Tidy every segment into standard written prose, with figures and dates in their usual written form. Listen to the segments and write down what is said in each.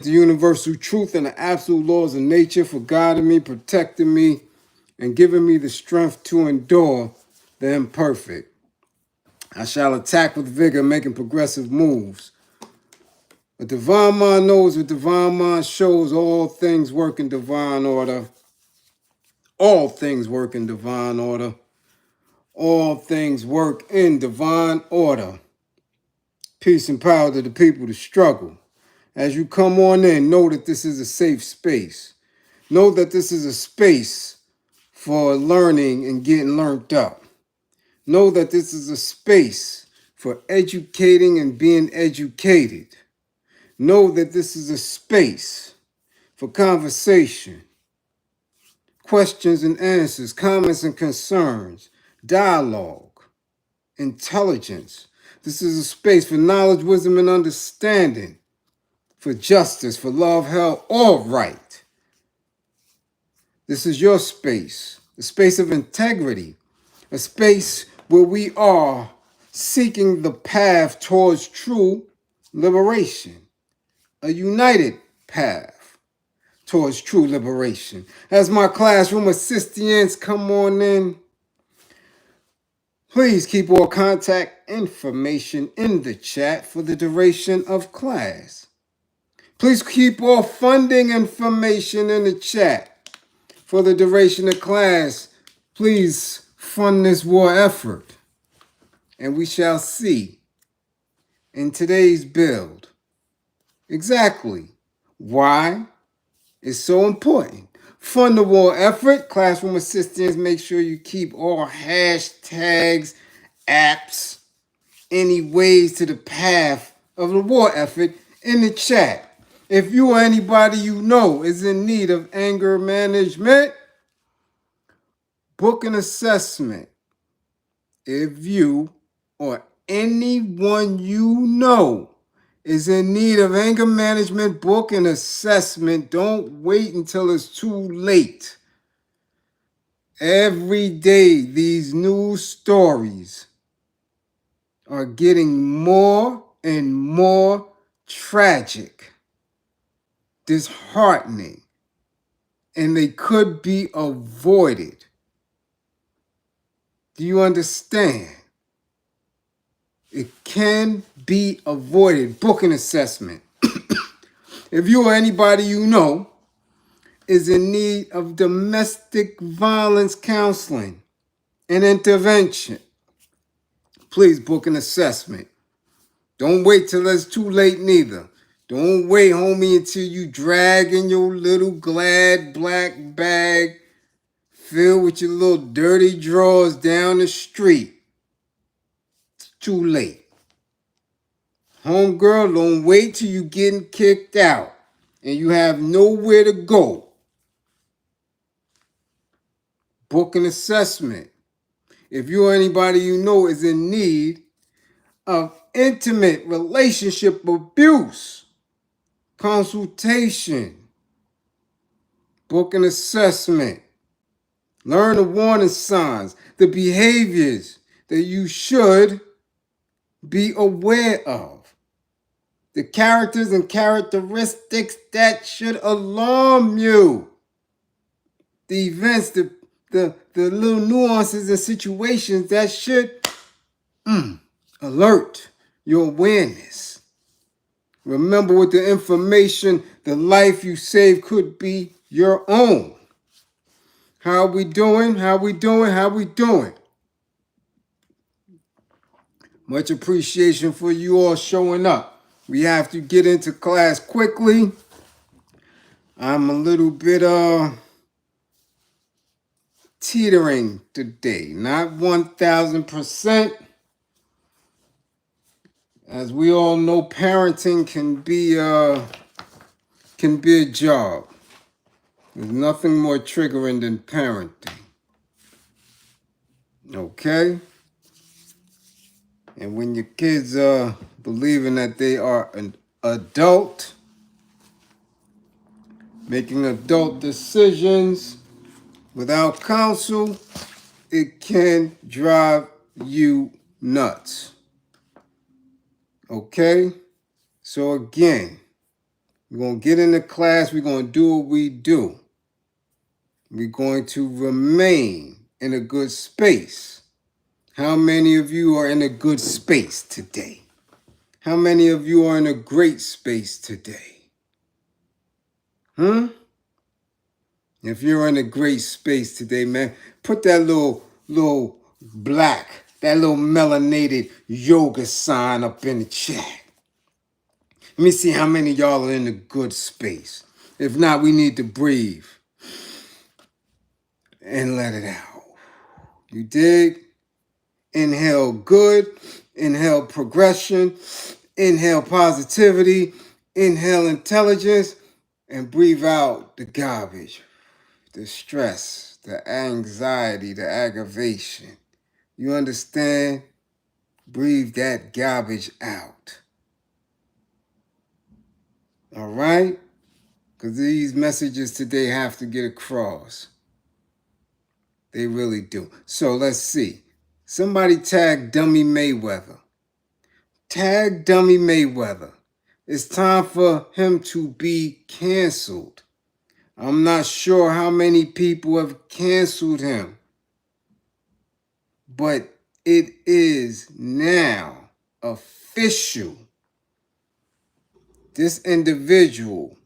the universal truth and the absolute laws of nature for guiding me, protecting me, and giving me the strength to endure the imperfect. I shall attack with vigor, making progressive moves. A divine mind knows what divine mind shows. All things work in divine order. All things work in divine order. All things work in divine order. Peace and power to the people to struggle. As you come on in, know that this is a safe space. Know that this is a space for learning and getting learned up. Know that this is a space for educating and being educated. Know that this is a space for conversation, questions and answers, comments and concerns, dialogue, intelligence. This is a space for knowledge, wisdom, and understanding, for justice, for love, health, or right. This is your space, a space of integrity, a space where we are seeking the path towards true liberation, a united path towards true liberation. As my classroom assistants come on in, please keep all contact information in the chat for the duration of class. Please keep all funding information in the chat for the duration of class. Please fund this war effort. And we shall see in today's build exactly why it's so important. Fund the war effort. Classroom assistants, make sure you keep all hashtags, apps, any ways to the path of the war effort in the chat. If you or anybody you know is in need of anger management, book an assessment. If you or anyone you know is in need of anger management, book an assessment. Don't wait until it's too late. Every day, these news stories are getting more and more tragic, disheartening, and they could be avoided. Do you understand? It can be avoided. Book an assessment. If you or anybody you know is in need of domestic violence counseling and intervention, please book an assessment. Don't wait till it's too late neither. Don't wait, homie, until you dragging your little glad black bag filled with your little dirty drawers down the street. It's too late. Homegirl, don't wait till you getting kicked out and you have nowhere to go. Book an assessment. If you or anybody you know is in need of intimate relationship abuse, consultation, book an assessment. Learn the warning signs, the behaviors that you should be aware of, the characters and characteristics that should alarm you, the events, the little nuances and situations that should alert your awareness. Remember, with the information, the life you save could be your own. How we doing? How we doing? How we doing? Much appreciation for you all showing up. We have to get into class quickly. I'm a little bit teetering today, not 1,000%. As we all know, parenting can be a job. There's nothing more triggering than parenting. Okay? And when your kids are believing that they are an adult, making adult decisions without counsel, it can drive you nuts. Okay? So again, We're going to get into class. We're going to do what we do. We're going to remain in a good space. How many of you are in a good space today? How many of you are in a great space today? If you're in a great space today, man, put that little black, that little melanated yoga sign up in the chat. Let me see how many of y'all are in a good space. If not, we need to breathe and let it out. You dig? Inhale good, inhale progression, inhale positivity, inhale intelligence, and breathe out the garbage, the stress, the anxiety, the aggravation. You understand? Breathe that garbage out. All right? Because these messages today have to get across. They really do. So let's see. Somebody tag Dummy Mayweather. Tag Dummy Mayweather. It's time for him to be canceled. I'm not sure how many people have canceled him, but it is now official. This individual,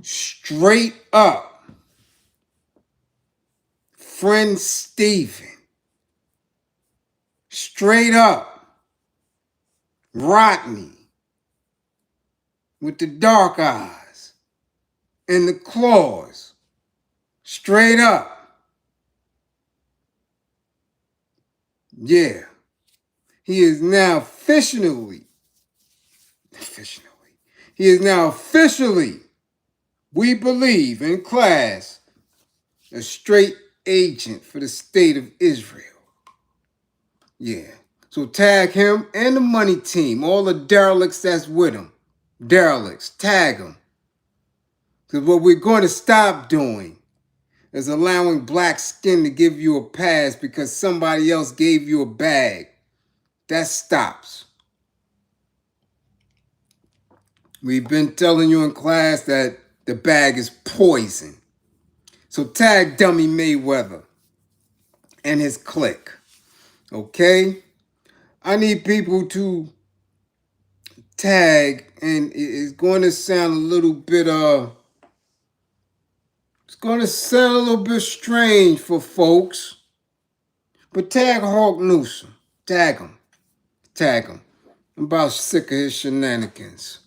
straight up, friend Steven, straight up, Rodney, with the dark eyes and the claws, straight up. Yeah, he is now officially, we believe in class, a straight agent for the state of Israel. Yeah. So tag him and the money team, all the derelicts that's with him. Derelicts, tag them. Because what we're going to stop doing is allowing Blackskin to give you a pass because somebody else gave you a bag. That stops. We've been telling you in class that the bag is poison. So tag Dummy Mayweather and his clique. Okay? I need people to tag, and it's going to sound a little bit it's going to sound a little bit strange for folks, but tag Hawk Newsom. Tag him. I'm about sick of his shenanigans.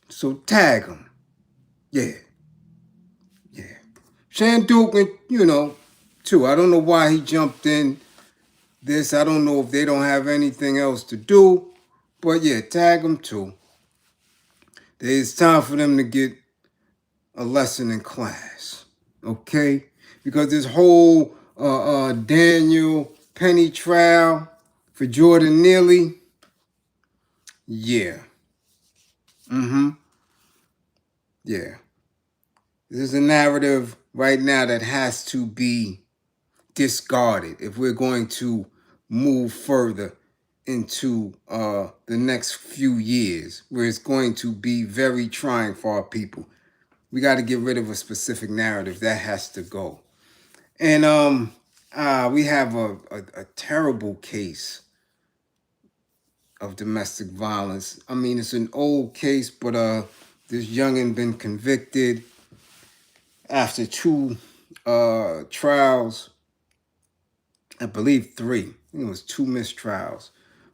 So tag him. Yeah. Shanduke, too. I don't know why he jumped in this. I don't know if they don't have anything else to do, but yeah, tag him too. It's time for them to get a lesson in class, okay? Because this whole Daniel Penny trial for Jordan Neely, yeah. Yeah. There's a narrative right now that has to be discarded if we're going to move further into the next few years, where it's going to be very trying for our people. We got to get rid of a specific narrative that has to go. And we have a terrible case of domestic violence. I mean, it's an old case, but this youngin' been convicted after 2 trials. I believe 3. I think it was 2 mistrials.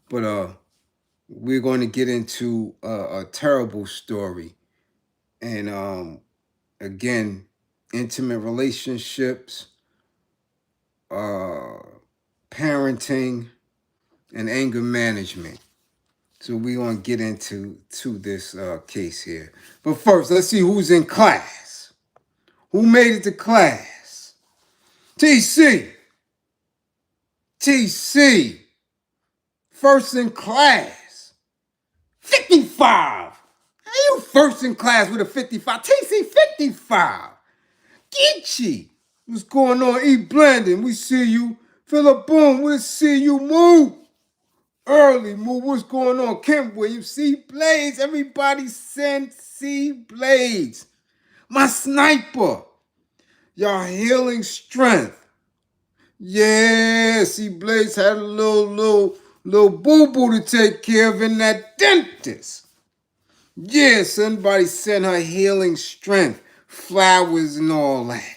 But we're going to get into a terrible story. And again, intimate relationships, parenting, and anger management. So we're going to get into this case here. But first, let's see who's in class. Who made it to class? TC. First in class. 55. How you first in class with a 55? TC 55. Geechee. What's going on? E. Blendon, we see you. Philip Boom, we see you. Move. Early, move. What's going on? Kim Williams, C Blaze. Everybody send C Blaze. My sniper. Y'all healing strength. Yeah, C Blaze had a little boo-boo to take care of in that dentist. Yeah, somebody sent her healing strength, flowers and all that.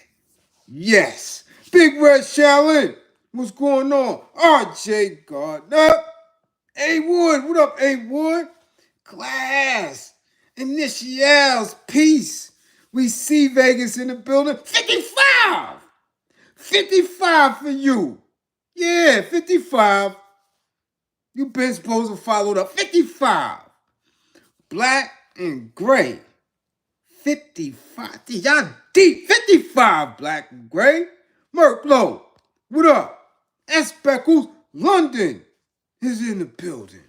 Yes. Big Red Shaolin. What's going on? RJ Gardner. A Wood. What up, A Wood? Class. Initials. Peace. We see Vegas in the building. 55. 55 for you. Yeah, 55. You been supposed to follow the 55. Black and gray. 55. Y'all deep. 55, black and gray. Merklow, what up? S. Speckles, London is in the building.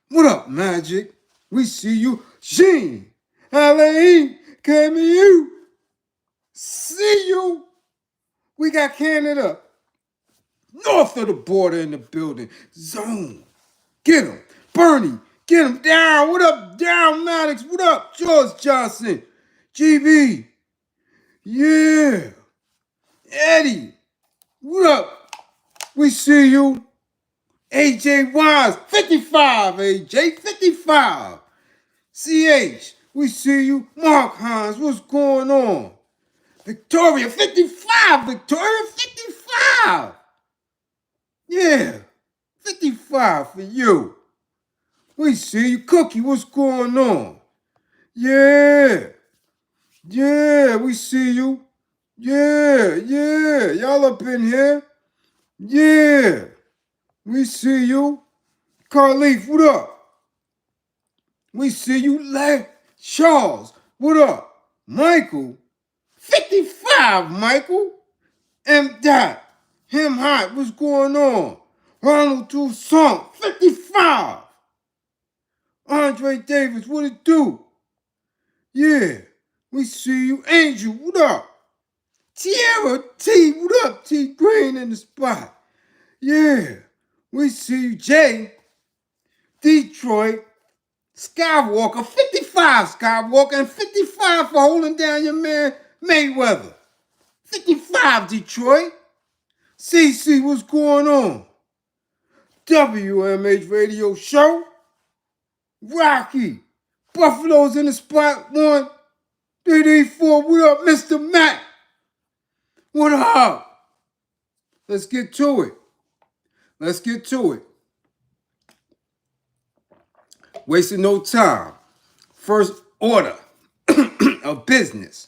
What up, Magic? We see you. Jean, Alain, Camus, see you. We got Canada north of the border in the building. Zone, get him. Bernie, get him down. What up, Down Maddox? What up, George Johnson? GB, yeah. Eddie, what up? We see you. AJ Wise, 55, AJ, 55. CH, we see you. Mark Hines, what's going on? Victoria, 55, Victoria, 55. Yeah, 55 for you. We see you. Cookie, what's going on? Yeah, we see you. Yeah, y'all up in here? Yeah, we see you. Carleaf, what up? We see you. Charles, what up? Michael, 55, Michael. M. Dot, him hot, what's going on? Ronald Toussaint, 55. Andre Davis, what it do? Yeah, we see you. Angel, what up? Tierra T, what up? T Green in the spot. Yeah, we see you. Jay, Detroit, Skywalker, 55 Skywalker, and 55 for holding down your man Mayweather. 55 Detroit. CC, what's going on? WMH Radio Show. Rocky, Buffalo's in the spot. 1, 3, 3, 4. What up, Mr. Matt? What up? Let's get to it. Wasting no time. First order of business.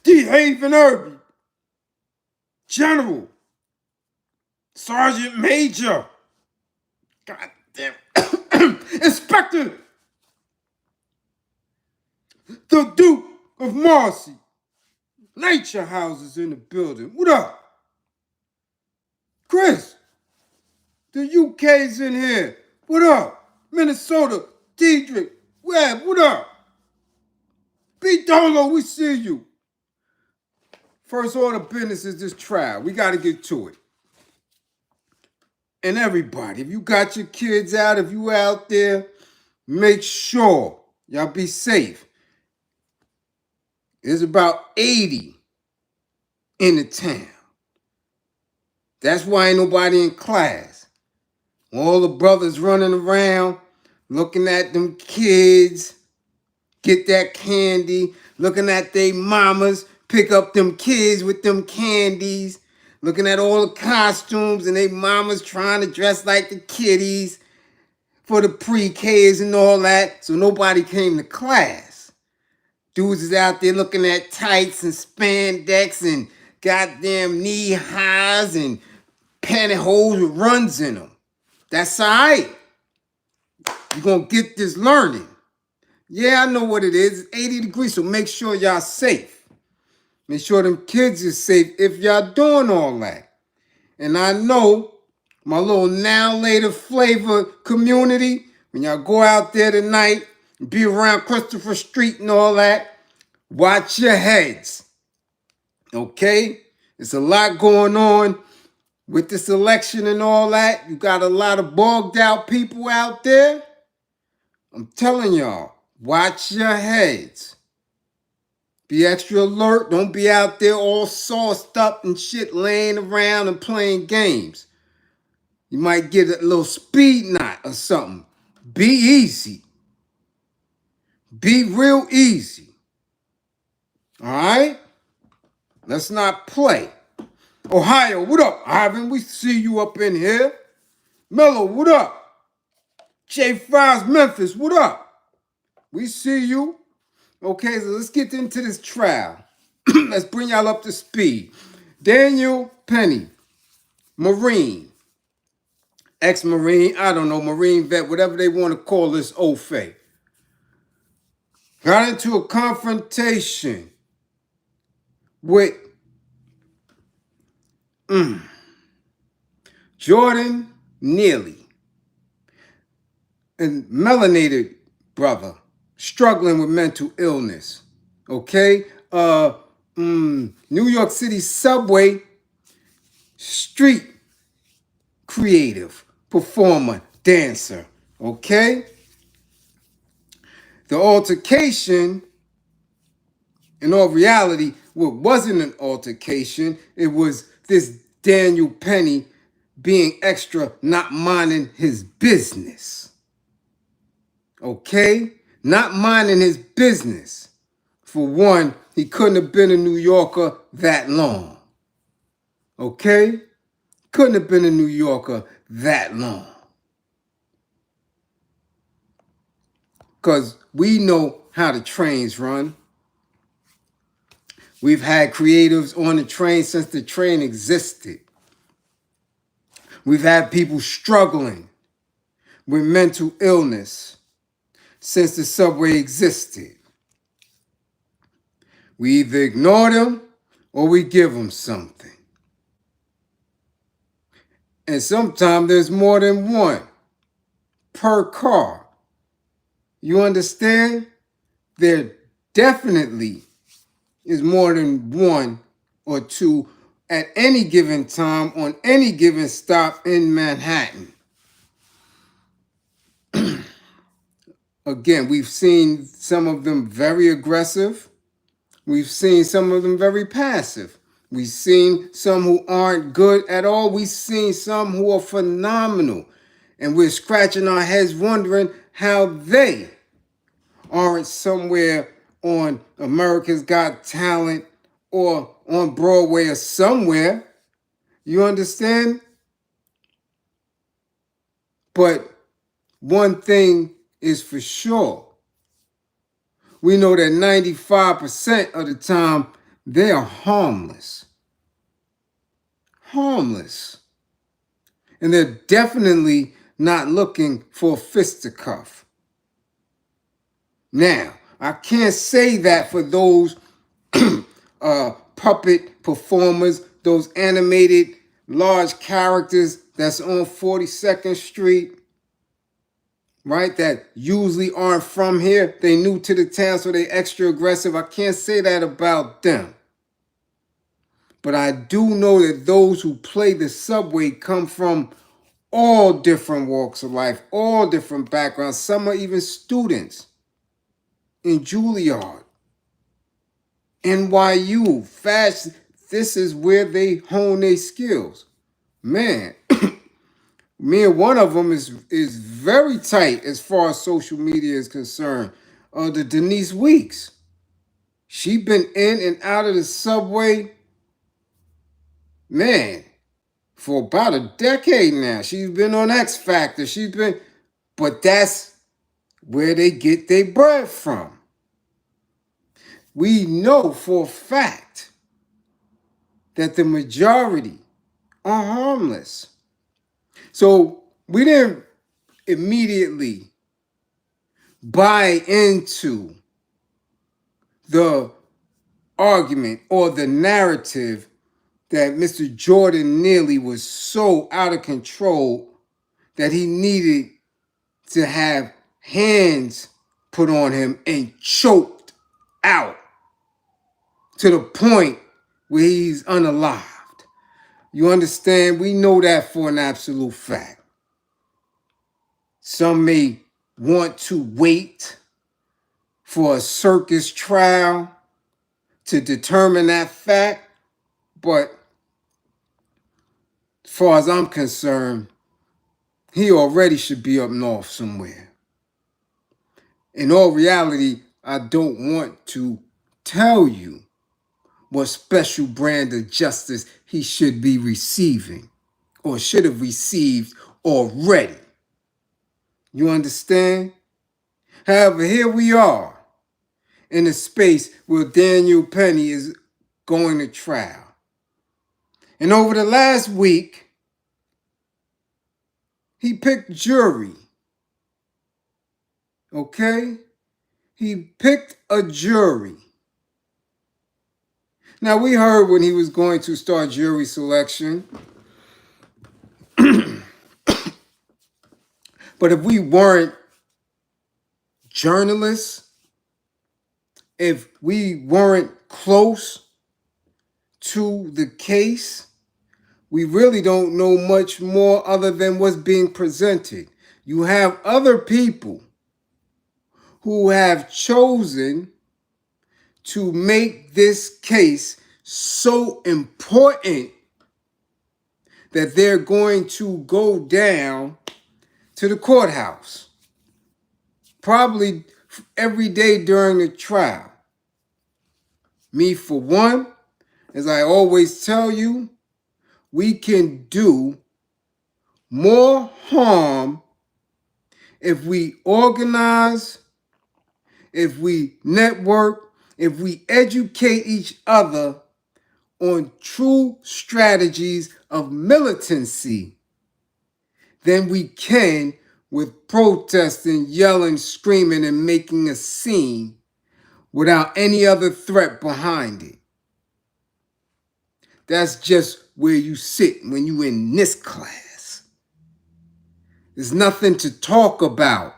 D. Haven Irby, General, Sergeant Major, goddamn, Inspector, the Duke of Marcy, Nature Houses in the building. What up? Chris, the UK's in here. What up? Minnesota, Diedrich, Webb, what up? B. Dolo, we see you. First order of business is this trial. We got to get to it. And everybody, if you got your kids out, if you out there, make sure y'all be safe. There's about 80 in the town. That's why ain't nobody in class. All the brothers running around, looking at them kids, get that candy, looking at they mamas, pick up them kids with them candies, looking at all the costumes and they mamas trying to dress like the kiddies for the pre-Ks and all that, so nobody came to class. Dudes is out there looking at tights and spandex and goddamn knee highs and pantyhose with runs in them. That's all right. You're going to get this learning. Yeah, I know what it is. It's 80 degrees, so make sure y'all safe. Make sure them kids is safe if y'all doing all that. And I know my little now later flavor community, when y'all go out there tonight, be around Christopher Street and all that, watch your heads. Okay? There's a lot going on with this election and all that, you got a lot of bogged out people out there. I'm telling y'all, watch your heads. Be extra alert. Don't be out there all sauced up and shit laying around and playing games. You might get a little speed knot or something. Be easy. Be real easy. All right? Let's not play. Ohio, what up, Ivan? We see you up in here. Mello, what up? J. Fries, Memphis, what up? We see you. Okay, so let's get into this trial. Let's bring y'all up to speed. Daniel Penny, Marine, ex-Marine, I don't know, Marine vet, whatever they want to call this old fake, got into a confrontation with Jordan Neely, a melanated brother struggling with mental illness. Okay? New York City subway street creative, performer, dancer. Okay? The altercation, in all reality, what wasn't an altercation, it was this Daniel Penny being extra, not minding his business. Okay? Not minding his business. For one, he couldn't have been a New Yorker that long. Okay? Couldn't have been a New Yorker that long. Because we know how the trains run. We've had creatives on the train since the train existed. We've had people struggling with mental illness since the subway existed. We either ignore them or we give them something. And sometimes there's more than one per car. You understand? There definitely is more than one or two at any given time on any given stop in Manhattan. Again, we've seen some of them very aggressive. We've seen some of them very passive. We've seen some who aren't good at all. We've seen some who are phenomenal. And we're scratching our heads wondering how they aren't somewhere on America's Got Talent or on Broadway or somewhere. You understand? But one thing is for sure. We know that 95% of the time, they are harmless. Harmless. And they're definitely not looking for a fisticuff. Now, I can't say that for those puppet performers, those animated large characters that's on 42nd Street, right? That usually aren't from here. They new to the town, so they extra aggressive. I can't say that about them. But I do know that those who play the subway come from all different walks of life, all different backgrounds. Some are even students in Juilliard, NYU, fashion. This is where they hone their skills. Man, me and one of them is very tight as far as social media is concerned. The Denise Weeks. She been in and out of the subway, man, for about a decade now. She's been on X Factor. But that's where they get their bread from. We know for a fact that the majority are harmless. So we didn't immediately buy into the argument or the narrative that Mr. Jordan Neely was so out of control that he needed to have hands put on him and choked out to the point where he's unalived. You understand? We know that for an absolute fact. Some may want to wait for a circus trial to determine that fact, but as far as I'm concerned, he already should be up north somewhere. In all reality, I don't want to tell you what special brand of justice he should be receiving or should have received already. You understand? However, here we are in a space where Daniel Penny is going to trial. And over the last week, he picked jury. Okay? He picked a jury. Now, we heard when he was going to start jury selection. But if we weren't journalists, if we weren't close to the case, we really don't know much more other than what's being presented. You have other people who have chosen to make this case so important that they're going to go down to the courthouse, probably every day during the trial. Me, for one, as I always tell you, we can do more harm if we organize, if we network, if we educate each other on true strategies of militancy than we can with protesting, yelling, screaming, and making a scene without any other threat behind it. That's just where you sit when you in this class. There's nothing to talk about.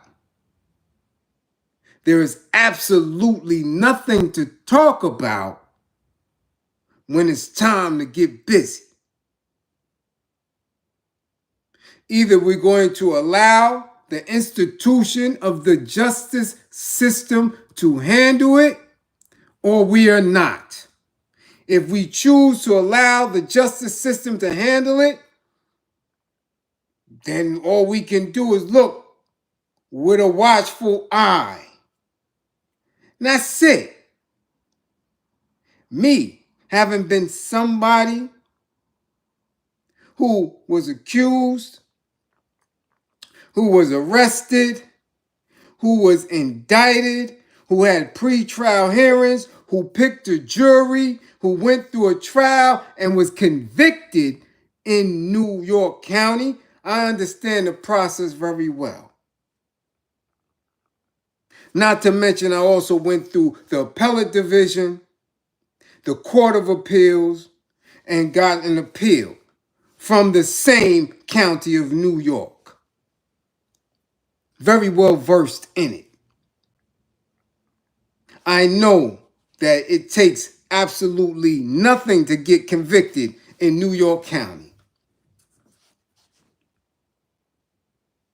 There is absolutely nothing to talk about when it's time to get busy. Either we're going to allow the institution of the justice system to handle it, or we are not. If we choose to allow the justice system to handle it, then all we can do is look with a watchful eye. And that's it. Me, having been somebody who was accused, who was arrested, who was indicted, who had pre-trial hearings, who picked a jury, who went through a trial and was convicted in New York County, I understand the process very well. Not to mention, I also went through the appellate division, the Court of Appeals, and got an appeal from the same county of New York. Very well versed in it. I know that it takes absolutely nothing to get convicted in New York County.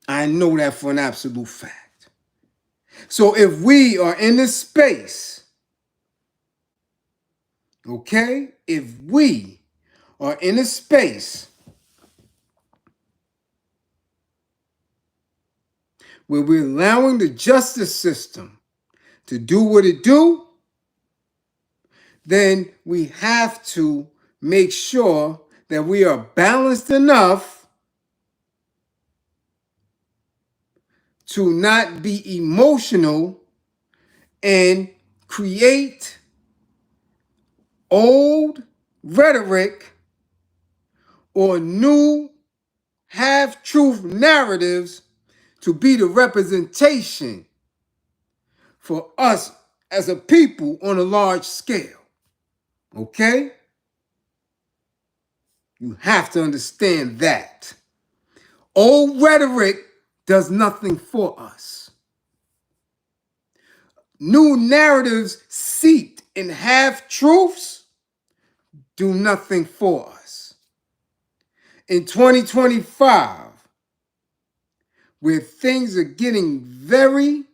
I know that for an absolute fact. So if we are in this space, okay, if we are in a space where we're allowing the justice system to do what it do, then we have to make sure that we are balanced enough to not be emotional and create old rhetoric or new half-truth narratives to be the representation for us as a people on a large scale. Okay? You have to understand that. Old rhetoric does nothing for us. New narratives seeped in half-truths do nothing for us. in 2025, where things are getting very,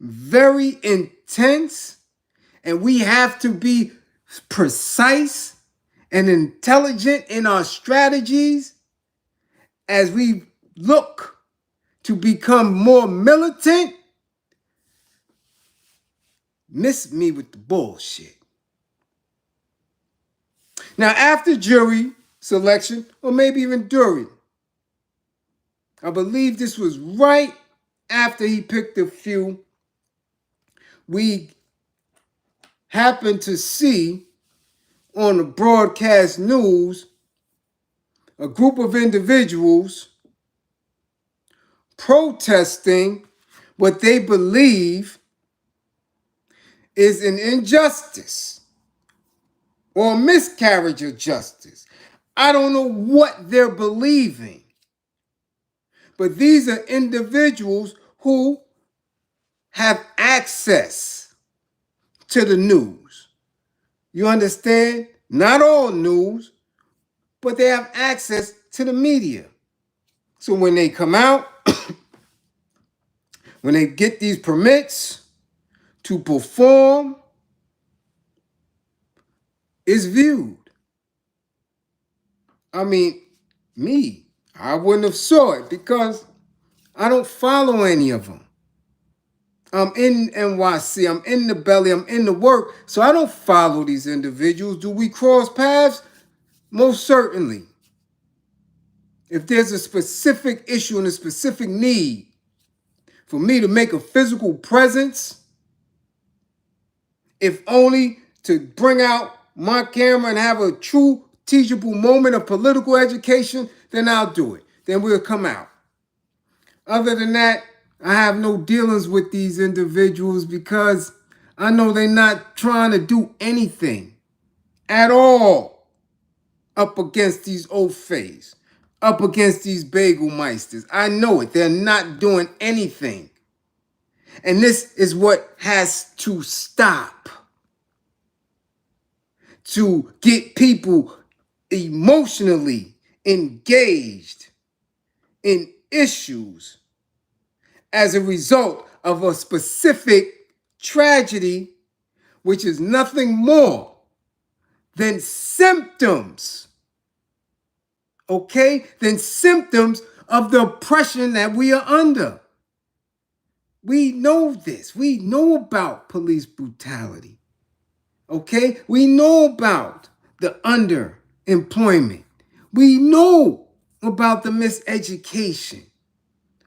very intense, and we have to be precise and intelligent in our strategies as we look to become more militant, miss me with the bullshit. Now, after jury selection, or maybe even during, I believe this was right after he picked a few, we happened to see on the broadcast news a group of individuals protesting what they believe is an injustice or miscarriage of justice. I don't know what they're believing, but these are individuals who have access to the news. You understand? Not all news, but they have access to the media. So when they come out, when they get these permits to perform, it's viewed. I mean, I wouldn't have saw it because I don't follow any of them. I'm in NYC, I'm in the belly, I'm in the work, so I don't follow these individuals. Do we cross paths? Most certainly. If there's a specific issue and a specific need for me to make a physical presence, if only to bring out my camera and have a true teachable moment of political education, then I'll do it. Then we'll come out. Other than that, I have no dealings with these individuals because I know they're not trying to do anything at all up against these old fays, up against these bagel meisters. I know it. They're not doing anything. And this is what has to stop. To get people emotionally engaged in issues as a result of a specific tragedy, which is nothing more than symptoms, okay? Than symptoms of the oppression that we are under. We know this. We know about police brutality, okay? We know about the underemployment. We know about the miseducation.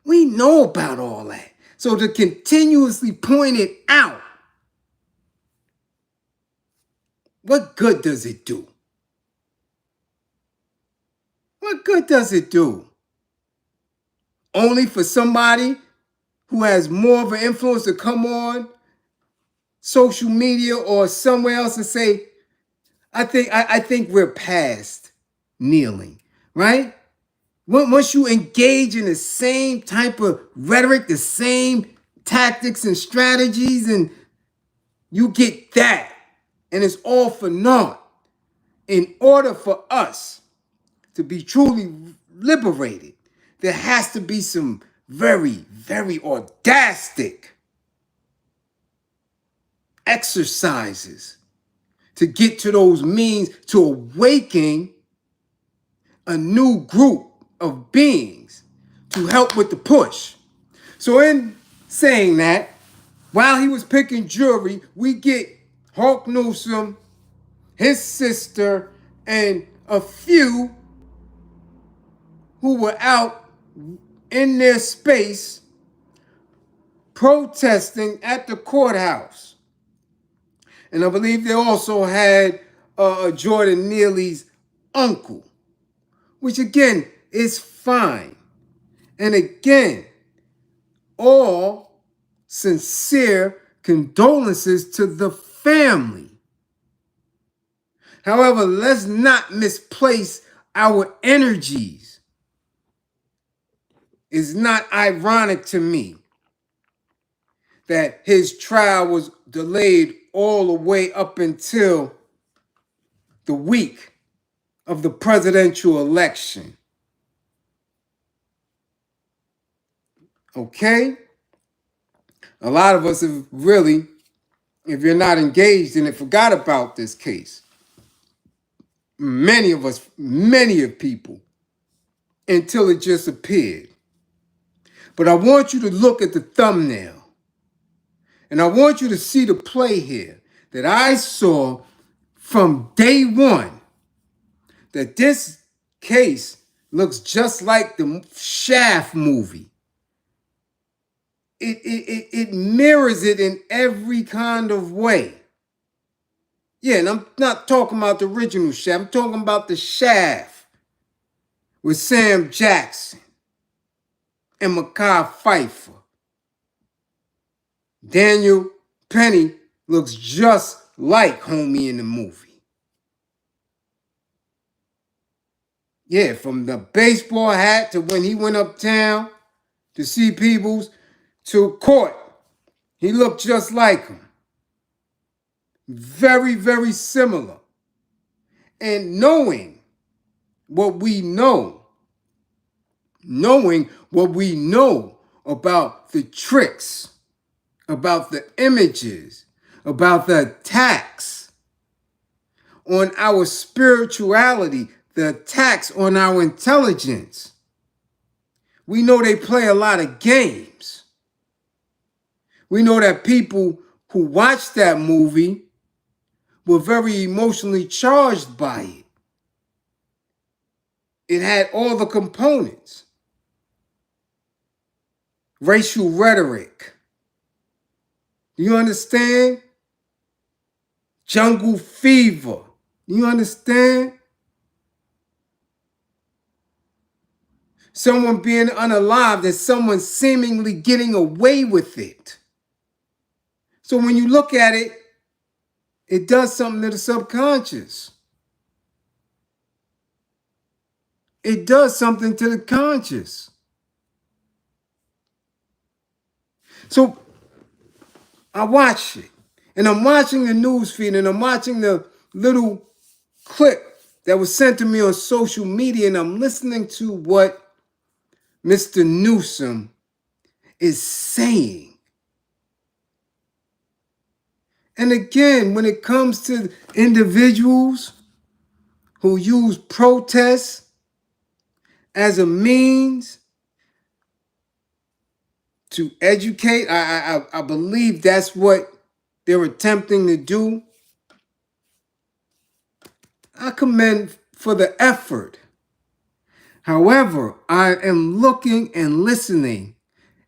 We know about all that. So to continuously point it out, what good does it do? What good does it do? Only for somebody who has more of an influence to come on social media or somewhere else and say, I think we're past kneeling, right? Once you engage in the same type of rhetoric, the same tactics and strategies, and you get that, and it's all for naught. In order for us to be truly liberated, there has to be some very, very audactic exercises to get to those means to awaken a new group of beings to help with the push. So in saying that, while he was picking jury, we get Hawk Newsom, his sister, and a few who were out in their space protesting at the courthouse. And I believe they also had Jordan Neely's uncle, which again is fine. And again, all sincere condolences to the family. However, let's not misplace our energies. It's not ironic to me that his trial was delayed all the way up until the week of the presidential election. Okay? A lot of us have really, if you're not engaged in it, forgot about this case. Many of us, many of people, until it just appeared. But I want you to look at the thumbnail. And I want you to see the play here that I saw from day one, that this case looks just like the Shaft movie. It mirrors it in every kind of way. Yeah, and I'm not talking about the original Shaft. I'm talking about the Shaft with Sam Jackson and Mekhi Phifer. Daniel Penny looks just like homie in the movie. Yeah, from the baseball hat to when he went uptown to see Peoples to court, he looked just like him. Very, very similar. And knowing what we know about the tricks, about the images, about the attacks on our spirituality, the attacks on our intelligence. We know they play a lot of games. We know that people who watched that movie were very emotionally charged by it. It had all the components. Racial rhetoric. Do you understand? Jungle fever. Do you understand? Someone being unalived and someone seemingly getting away with it. So when you look at it, it does something to the subconscious. It does something to the conscious. So I watch it, and I'm watching the news feed, and I'm watching the little clip that was sent to me on social media, and I'm listening to what Mr. Newsom is saying. And again, when it comes to individuals who use protests as a means to educate, I believe that's what they're attempting to do. I commend for the effort. However, I am looking and listening.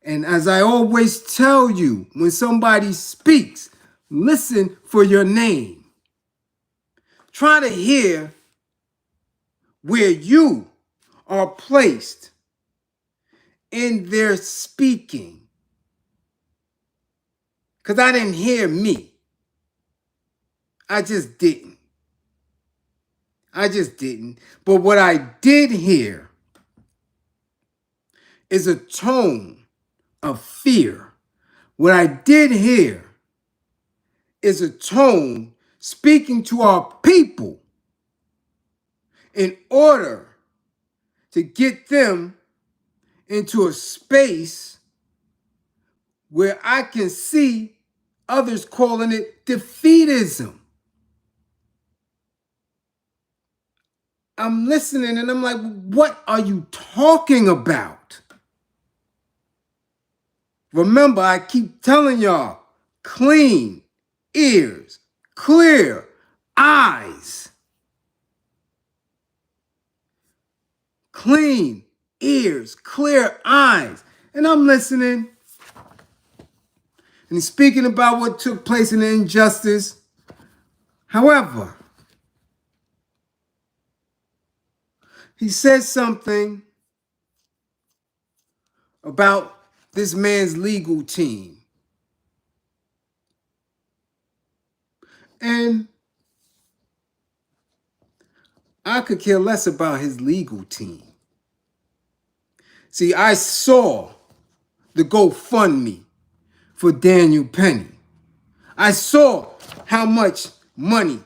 And as I always tell you, when somebody speaks, listen for your name. Try to hear where you are placed in their speaking. Because I didn't hear me. I just didn't. But what I did hear is a tone of fear. What I did hear is a tone speaking to our people in order to get them into a space where I can see others calling it defeatism. I'm listening and I'm like, what are you talking about? Remember, I keep telling y'all, clean ears, clear eyes. Clean ears, clear eyes. And I'm listening. And he's speaking about what took place in the injustice. However, he says something about this man's legal team. And I could care less about his legal team. See, I saw the GoFundMe for Daniel Penny. I saw how much money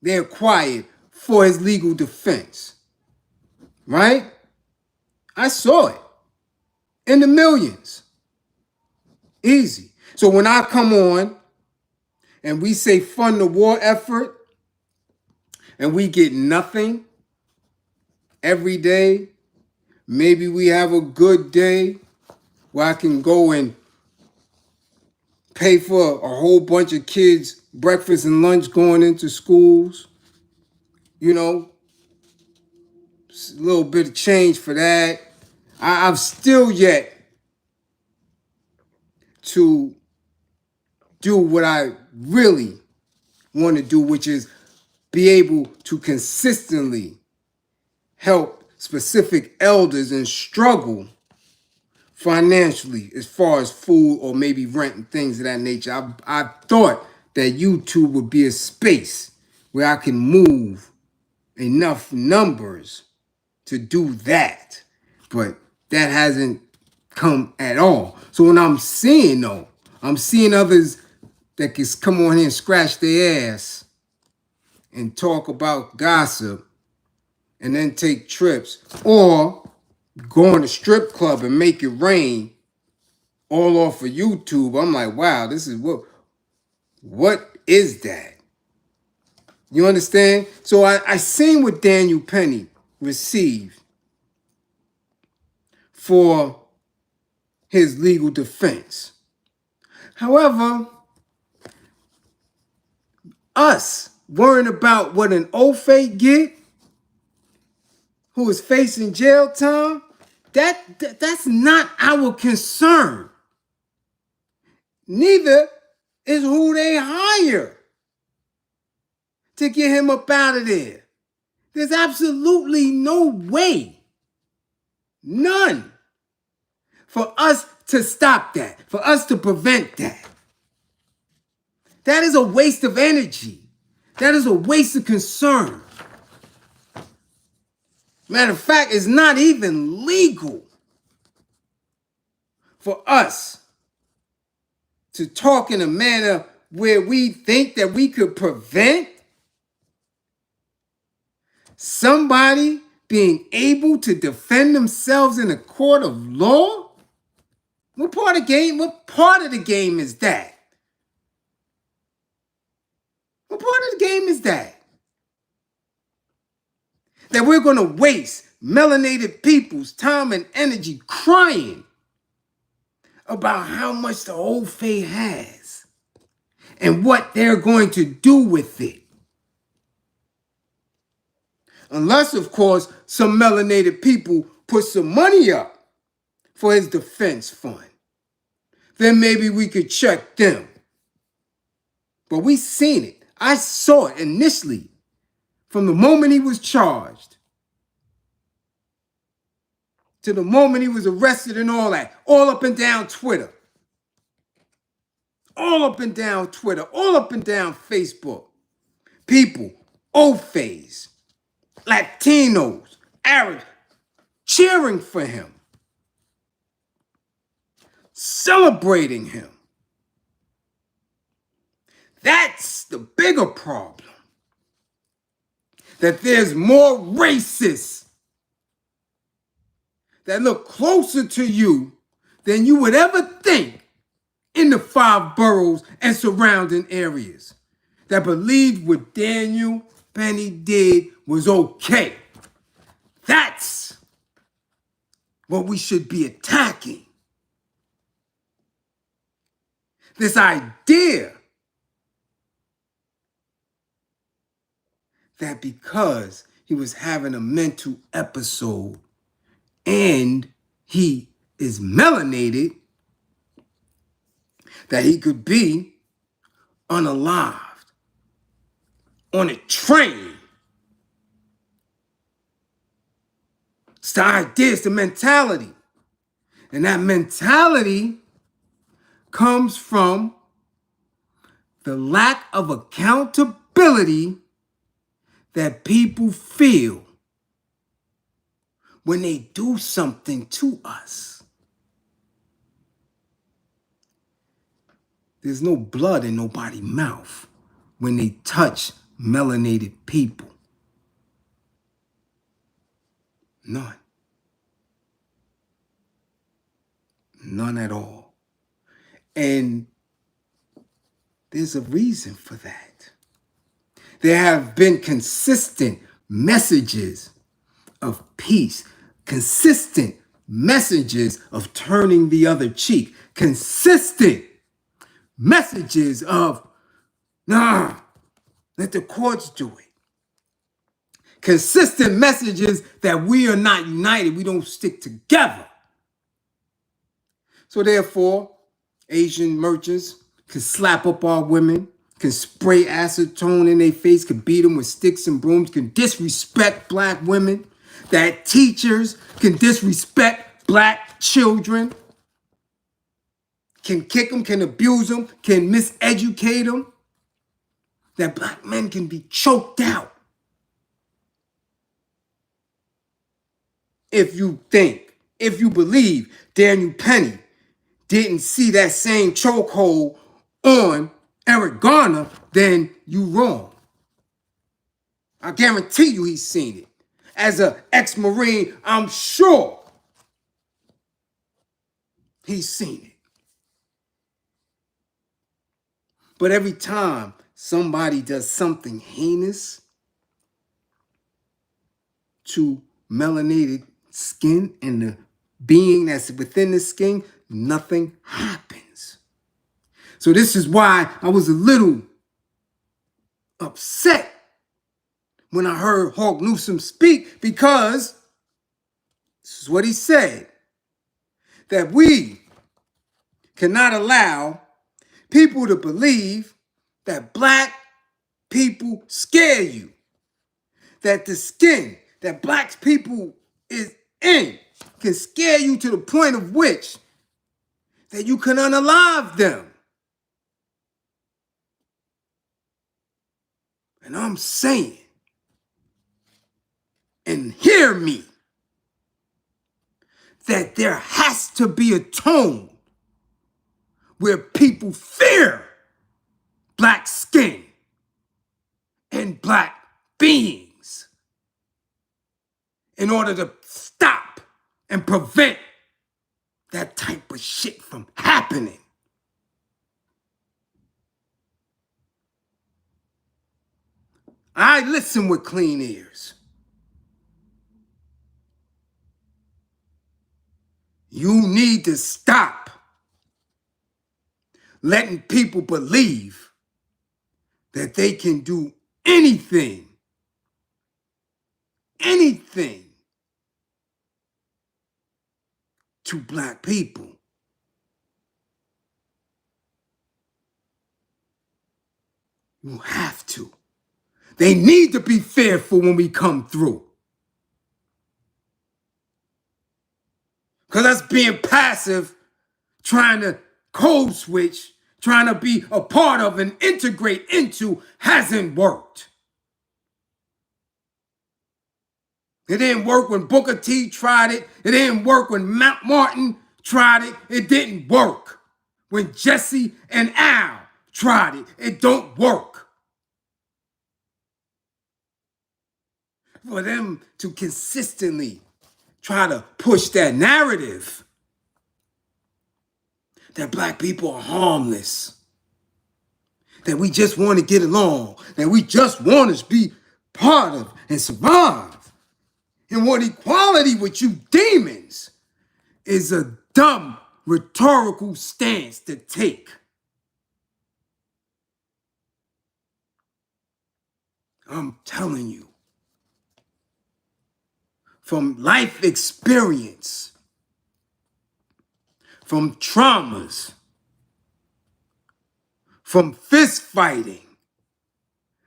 they acquired for his legal defense, right? I saw it in the millions. Easy. So when I come on and we say fund the war effort and we get nothing every day, maybe we have a good day where I can go and pay for a whole bunch of kids' breakfast and lunch going into schools. You know, a little bit of change for that. I've still yet to do what I really want to do, which is be able to consistently help specific elders in struggle financially as far as food or maybe rent and things of that nature. I thought that YouTube would be a space where I can move enough numbers to do that. But that hasn't come at all. So when I'm seeing others that can come on here and scratch their ass and talk about gossip and then take trips or go in a strip club and make it rain all off of YouTube. I'm like, wow, this is what is that? You understand? So I seen what Daniel Penny received for his legal defense. However, us worrying about what an Ofe get, who is facing jail time, that's not our concern. Neither is who they hire to get him up out of there. There's absolutely no way, none, for us to stop that, for us to prevent that. That is a waste of energy. That is a waste of concern. Matter of fact, it's not even legal for us to talk in a manner where we think that we could prevent somebody being able to defend themselves in a court of law. What part of the game is that? What part of the game is that? That we're going to waste melanated people's time and energy crying about how much the old faith has and what they're going to do with it. Unless, of course, some melanated people put some money up for his defense fund. Then maybe we could check them. But we seen it. I saw it initially from the moment he was charged to the moment he was arrested and all that. All up and down Twitter. All up and down Twitter. All up and down Facebook. People, Ofes, Latinos, Arabs, cheering for him. Celebrating him. That's the bigger problem. That there's more racists that look closer to you than you would ever think in the 5 boroughs and surrounding areas that believed what Daniel Penny did was okay. That's what we should be attacking. This idea that because he was having a mental episode and he is melanated, that he could be unalived on a train. It's the idea, it's the mentality. And that mentality comes from the lack of accountability that people feel when they do something to us. There's no blood in nobody's mouth when they touch melanated people. None. None at all. And there's a reason for that. There have been consistent messages of peace, consistent messages of turning the other cheek, consistent messages of, nah, let the courts do it. Consistent messages that we are not united, we don't stick together. So therefore, Asian merchants can slap up our women, can spray acetone in their face, can beat them with sticks and brooms, can disrespect black women, that teachers can disrespect black children, can kick them, can abuse them, can miseducate them, that black men can be choked out. If you think, if you believe Daniel Penny didn't see that same chokehold on Eric Garner, then you wrong. I guarantee you he's seen it. As an ex-Marine, I'm sure he's seen it. But every time somebody does something heinous to melanated skin and the being that's within the skin, nothing happens. So this is why I was a little upset when I heard Hawk Newsom speak, because this is what he said, that we cannot allow people to believe that black people scare you, that the skin that black people is in can scare you to the point of which that you can unalive them. And I'm saying, and hear me, that there has to be a tone where people fear black skin and black beings in order to stop and prevent that type of shit from happening. I listen with clean ears. You need to stop letting people believe that they can do anything to black people. You have to. They need to be fearful when we come through. Because us being passive, trying to code switch, trying to be a part of and integrate into, hasn't worked. It didn't work when Booker T tried it. It didn't work when Mount Martin tried it. It didn't work. When Jesse and Al tried it, it don't work. For them to consistently try to push that narrative that black people are harmless, that we just want to get along, that we just want to be part of and survive, and want equality with you demons, is a dumb rhetorical stance to take. I'm telling you, from life experience, from traumas, from fist fighting,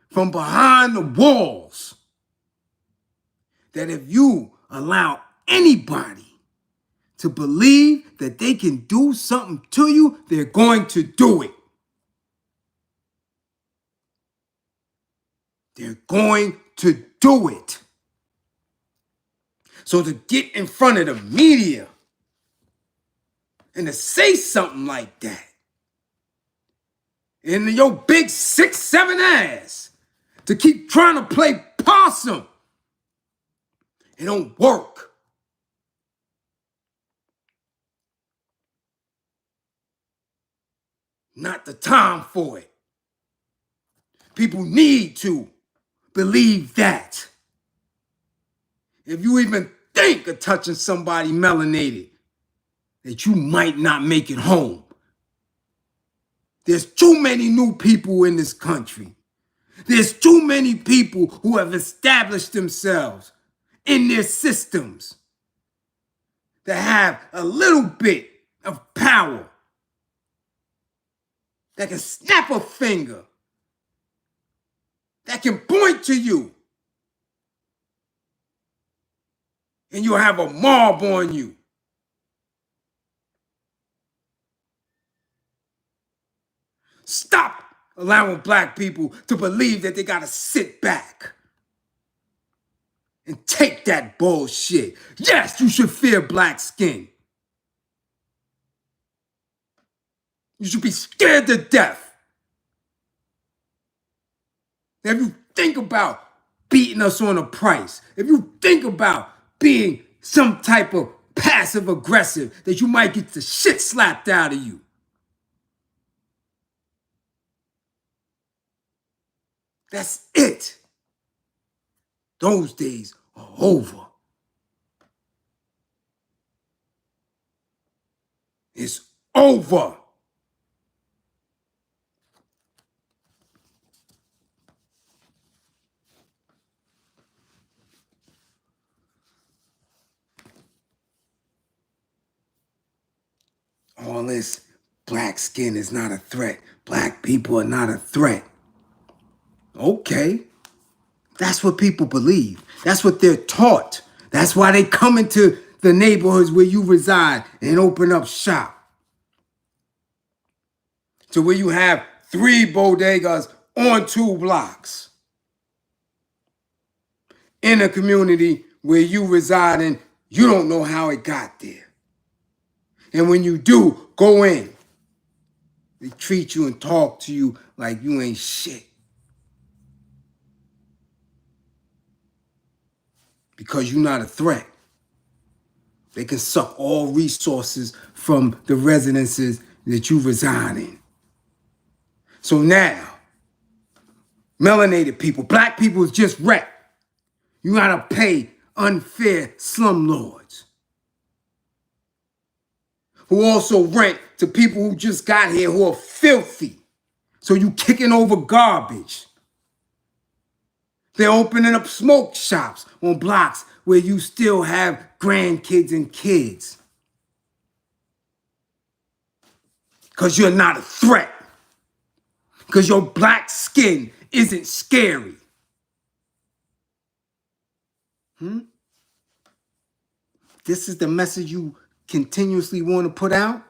from behind the walls, that if you allow anybody to believe that they can do something to you, they're going to do it. They're going to do it. So to get in front of the media and to say something like that, and your big 6'7" ass to keep trying to play possum It don't work. Not the time for it. People need to believe that. If you even think of touching somebody melanated, that you might not make it home. There's too many new people in this country. There's too many people who have established themselves in their systems that have a little bit of power, that can snap a finger, that can point to you, and you'll have a mob on you. Stop allowing black people to believe that they gotta sit back and take that bullshit. Yes, you should fear black skin. You should be scared to death. If you think about beating us on a price, if you think about being some type of passive aggressive, that you might get the shit slapped out of you. That's it. Those days are over. It's over. All this black skin is not a threat. Black people are not a threat. Okay. That's what people believe. That's what they're taught. That's why they come into the neighborhoods where you reside and open up shop. So where you have 3 bodegas on 2 blocks. In a community where you reside in, you don't know how it got there. And when you do go in, they treat you and talk to you like you ain't shit. Because you're not a threat. They can suck all resources from the residences that you reside in. So now, melanated people, black people is just rep. You gotta pay unfair slumlords who also rent to people who just got here who are filthy. So you kicking over garbage. They're opening up smoke shops on blocks where you still have grandkids and kids. Because you're not a threat. Because your black skin isn't scary. This is the message you continuously want to put out?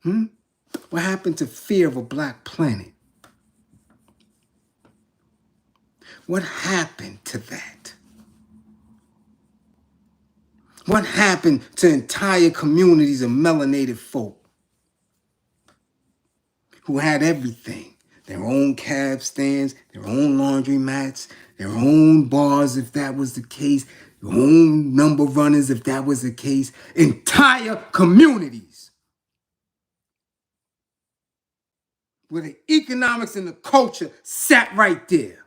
What happened to fear of a black planet? What happened to that? What happened to entire communities of melanated folk who had everything? Their own cab stands, their own laundry mats, their own bars if that was the case, their own number runners if that was the case. Entire communities where the economics and the culture sat right there.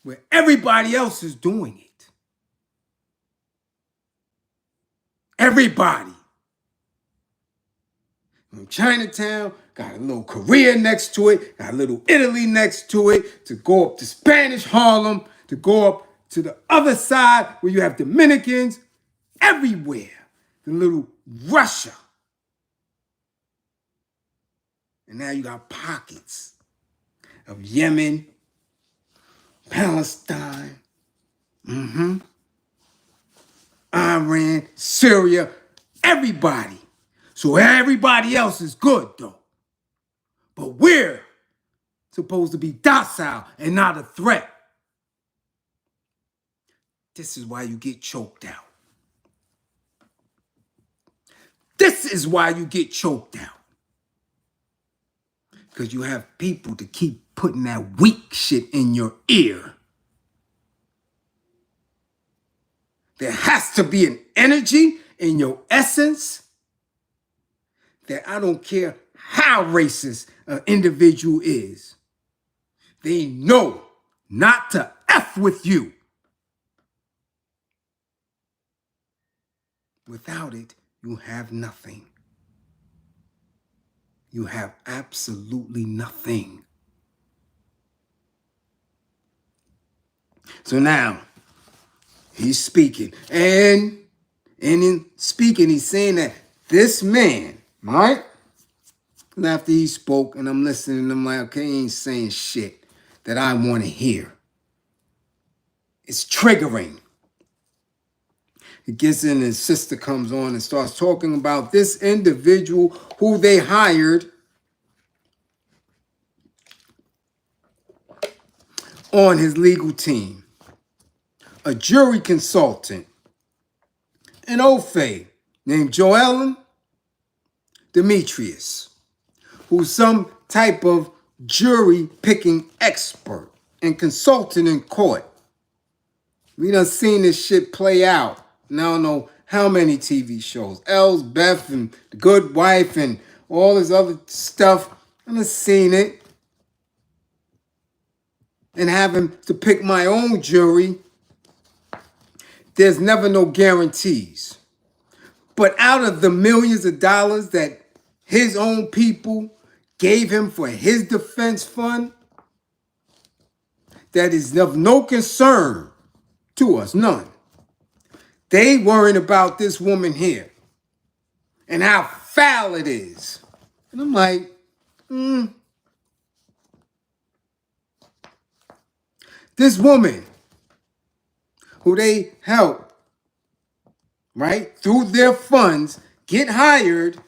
Where everybody else is doing it. Everybody. From Chinatown, got a little Korea next to it, got a little Italy next to it, to go up to Spanish Harlem, to go up to the other side where you have Dominicans, everywhere. The little Russia. And now you got pockets of Yemen, Palestine, Iran, Syria, everybody. So everybody else is good though. But we're supposed to be docile and not a threat. This is why you get choked out. This is why you get choked out. Because you have people to keep putting that weak shit in your ear. There has to be an energy in your essence that I don't care how racist an individual is. They know not to F with you. Without it, you have nothing. You have absolutely nothing. So now, he's speaking. And in speaking, he's saying that this man, right? And after he spoke, and I'm listening, I'm like, okay, he ain't saying shit that I want to hear. It's triggering. He gets in, his sister comes on and starts talking about this individual who they hired on his legal team. A jury consultant, an Ofe named Joellen Demetrius, who's some type of jury picking expert and consultant in court. We done seen this shit play out. And I don't know how many TV shows. Elsbeth and The Good Wife and all this other stuff. I done seen it. And having to pick my own jury, there's never no guarantees. But out of the millions of dollars that his own people gave him for his defense fund, that is of no concern to us, none. They worrying about this woman here and how foul it is. And I'm like, This woman who they help, right, through their funds, get hired,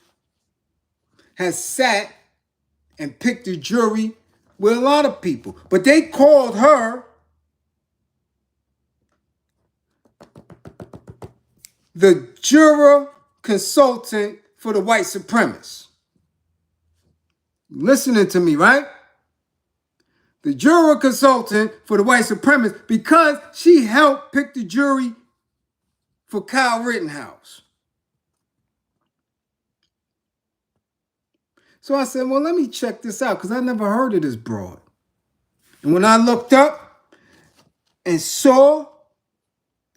has sat and picked a jury with a lot of people. But they called her the juror consultant for the white supremacists. Listening to me, right? The juror consultant for the white supremacists because she helped pick the jury for Kyle Rittenhouse. So I said, well, let me check this out because I never heard of this broad. And when I looked up and saw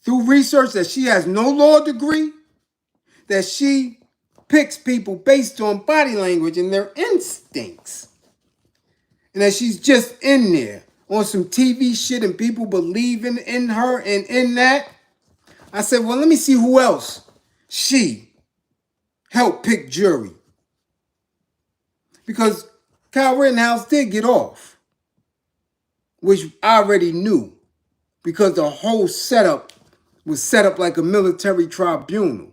through research that she has no law degree, that she picks people based on body language and their instincts, and that she's just in there on some TV shit and people believing in her and in that, I said, well, let me see who else she helped pick jury. Because Kyle Rittenhouse did get off, which I already knew, because the whole setup was set up like a military tribunal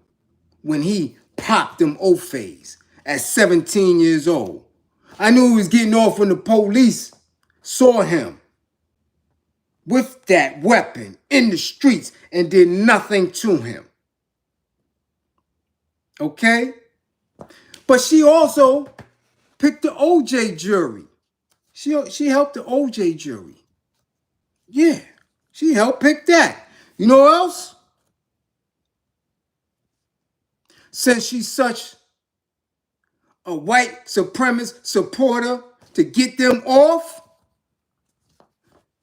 when he popped them Ofes at 17 years old. I knew he was getting off when the police saw him with that weapon in the streets and did nothing to him. Okay? But she also picked the OJ jury. She helped the OJ jury. Yeah, she helped pick that. You know what else? Since she's such a white supremacist supporter to get them off,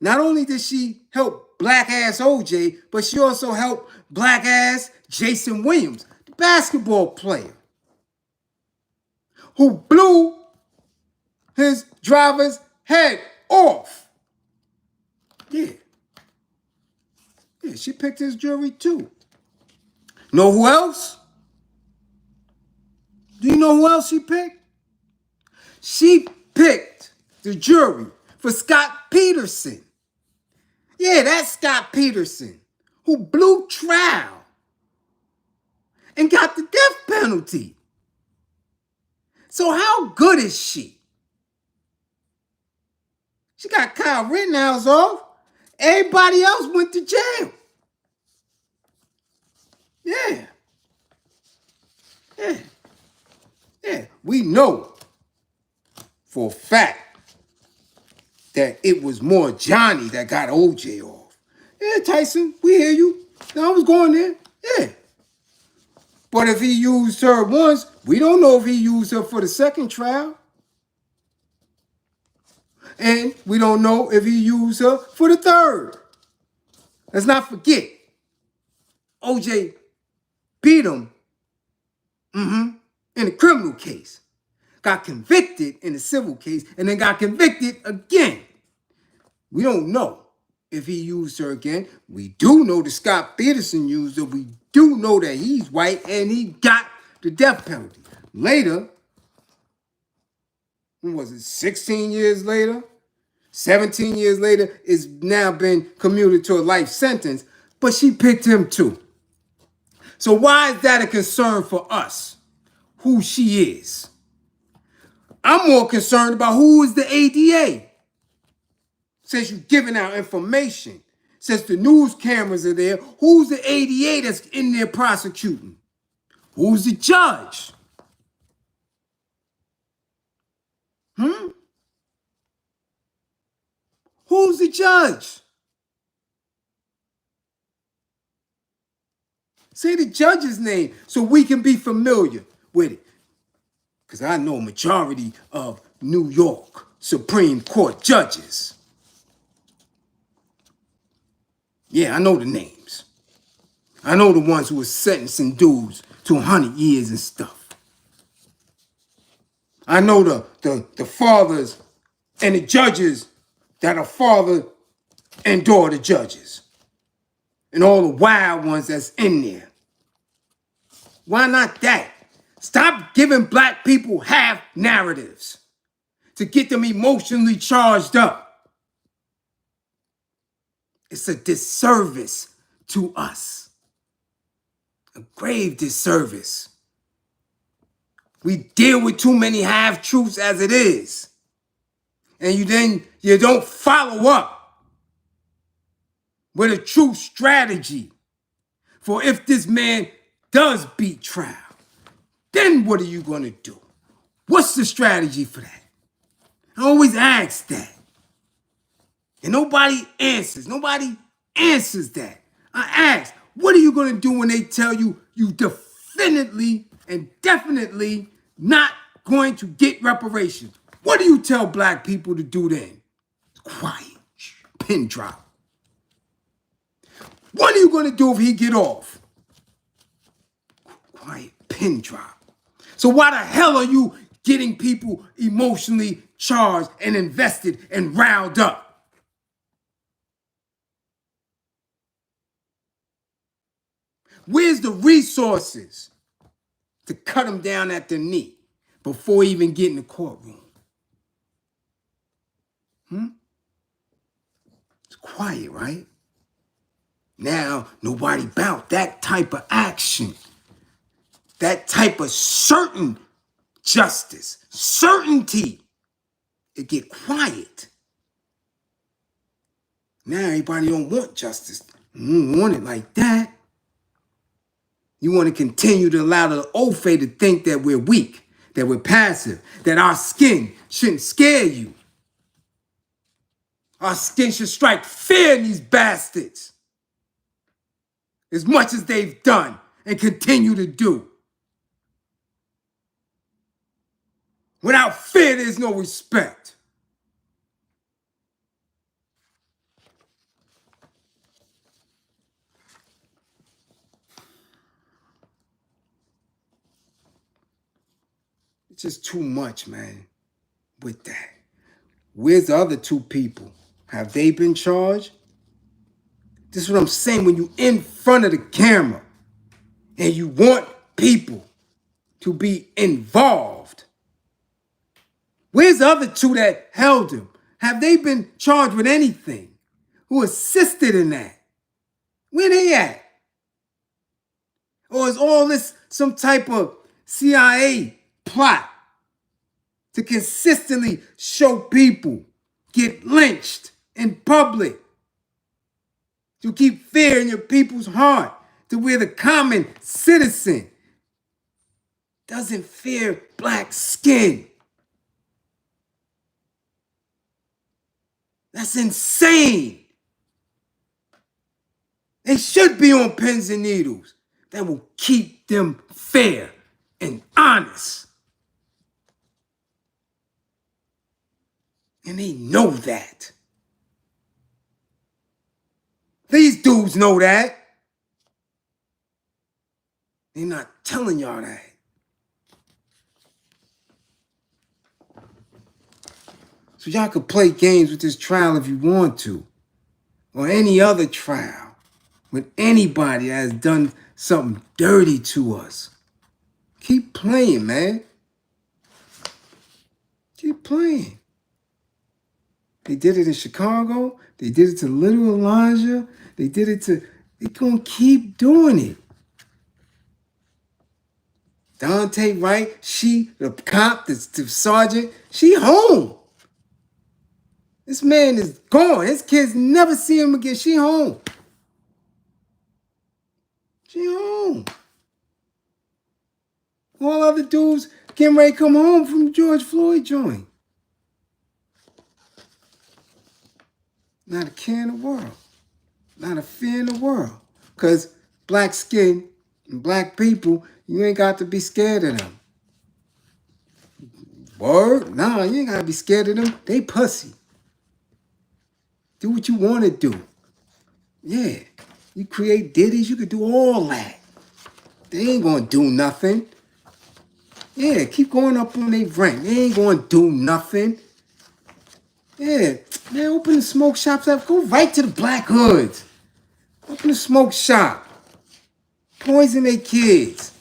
not only did she help black ass OJ, but she also helped black ass Jason Williams, the basketball player, who blew his driver's head off. Yeah. Yeah, she picked his jury too. Know who else? Do you know who else she picked? She picked the jury for Scott Peterson. Yeah, that's Scott Peterson, who blew trial and got the death penalty. So how good is she? She got Kyle Rittenhouse off. Everybody else went to jail. Yeah. Yeah. Yeah. We know for a fact that it was more Johnny that got OJ off. Yeah, Tyson, we hear you. Now I was going there. Yeah. But if he used her once, we don't know if he used her for the second trial. And we don't know if he used her for the third. Let's not forget, OJ beat him in a criminal case, got convicted in a civil case, and then got convicted again. We don't know if he used her again. We do know that Scott Peterson used her. We do know that he's white and he got the death penalty. Later, when was it, 16 years later? 17 years later, it's now been commuted to a life sentence, but she picked him too. So why is that a concern for us, who she is? I'm more concerned about who is the ADA. Since you're giving out information, since the news cameras are there, who's the ADA that's in there prosecuting? Who's the judge? Who's the judge? Say the judge's name so we can be familiar with it. Because I know a majority of New York Supreme Court judges. Yeah, I know the names. I know the ones who were sentencing dudes to 100 years and stuff. I know the fathers and the judges that are father and daughter judges. And all the wild ones that's in there. Why not that? Stop giving black people half narratives to get them emotionally charged up. It's a disservice to us. A grave disservice. We deal with too many half-truths as it is. And you don't follow up with a true strategy for if this man does beat trial, then what are you going to do? What's the strategy for that? I always ask that. And nobody answers. Nobody answers that. I ask, what are you going to do when they tell you you definitely and definitely not going to get reparations? What do you tell black people to do then? Quiet. Pin drop. What are you going to do if he get off? Quiet. Pin drop. So why the hell are you getting people emotionally charged and invested and riled up? Where's the resources to cut them down at the knee before even getting in the courtroom? It's quiet, right? Now, nobody bout that type of action. That type of certain justice, certainty. It get quiet. Now everybody don't want justice. You don't want it like that. You want to continue to allow the old faith to think that we're weak, that we're passive, that our skin shouldn't scare you. Our skin should strike fear in these bastards. As much as they've done and continue to do. Without fear, there's no respect. It's just too much, man, with that. Where's the other two people? Have they been charged? This is what I'm saying. When you in front of the camera and you want people to be involved, where's the other two that held him? Have they been charged with anything? Who assisted in that? Where they at? Or is all this some type of CIA plot to consistently show people get lynched in public? To keep fear in your people's heart, to where the common citizen doesn't fear black skin. That's insane. They should be on pins and needles. That will keep them fair and honest. And they know that. These dudes know that. They're not telling y'all that. So y'all could play games with this trial if you want to. Or any other trial. With anybody that has done something dirty to us. Keep playing, man. Keep playing. They did it in Chicago. They did it to little Elijah. They did it to... They're going to keep doing it. Dante Wright, the cop, the sergeant, she home. This man is gone. His kids never see him again. She home. She home. All other dudes getting ready to come home from the George Floyd joint. Not a care in the world. Not a fear in the world. Because black skin and black people, you ain't got to be scared of them. Word? Nah, you ain't got to be scared of them. They pussy. Do what you want to do. Yeah. You create ditties, you could do all that. They ain't going to do nothing. Yeah, keep going up on their rank. They ain't going to do nothing. Yeah, man, open the smoke shops up. Go right to the black hoods. Open the smoke shop. Poison their kids.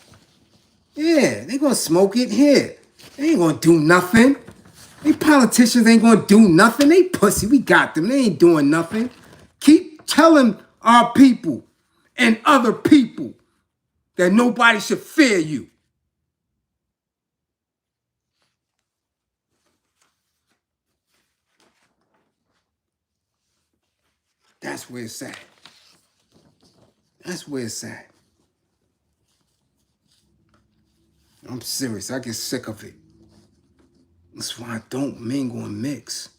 Yeah, they going to smoke it here. They ain't going to do nothing. They politicians ain't going to do nothing. They pussy. We got them. They ain't doing nothing. Keep telling our people and other people that nobody should fear you. That's where it's at. That's where it's at. I'm serious. I get sick of it. That's why I don't mingle and mix.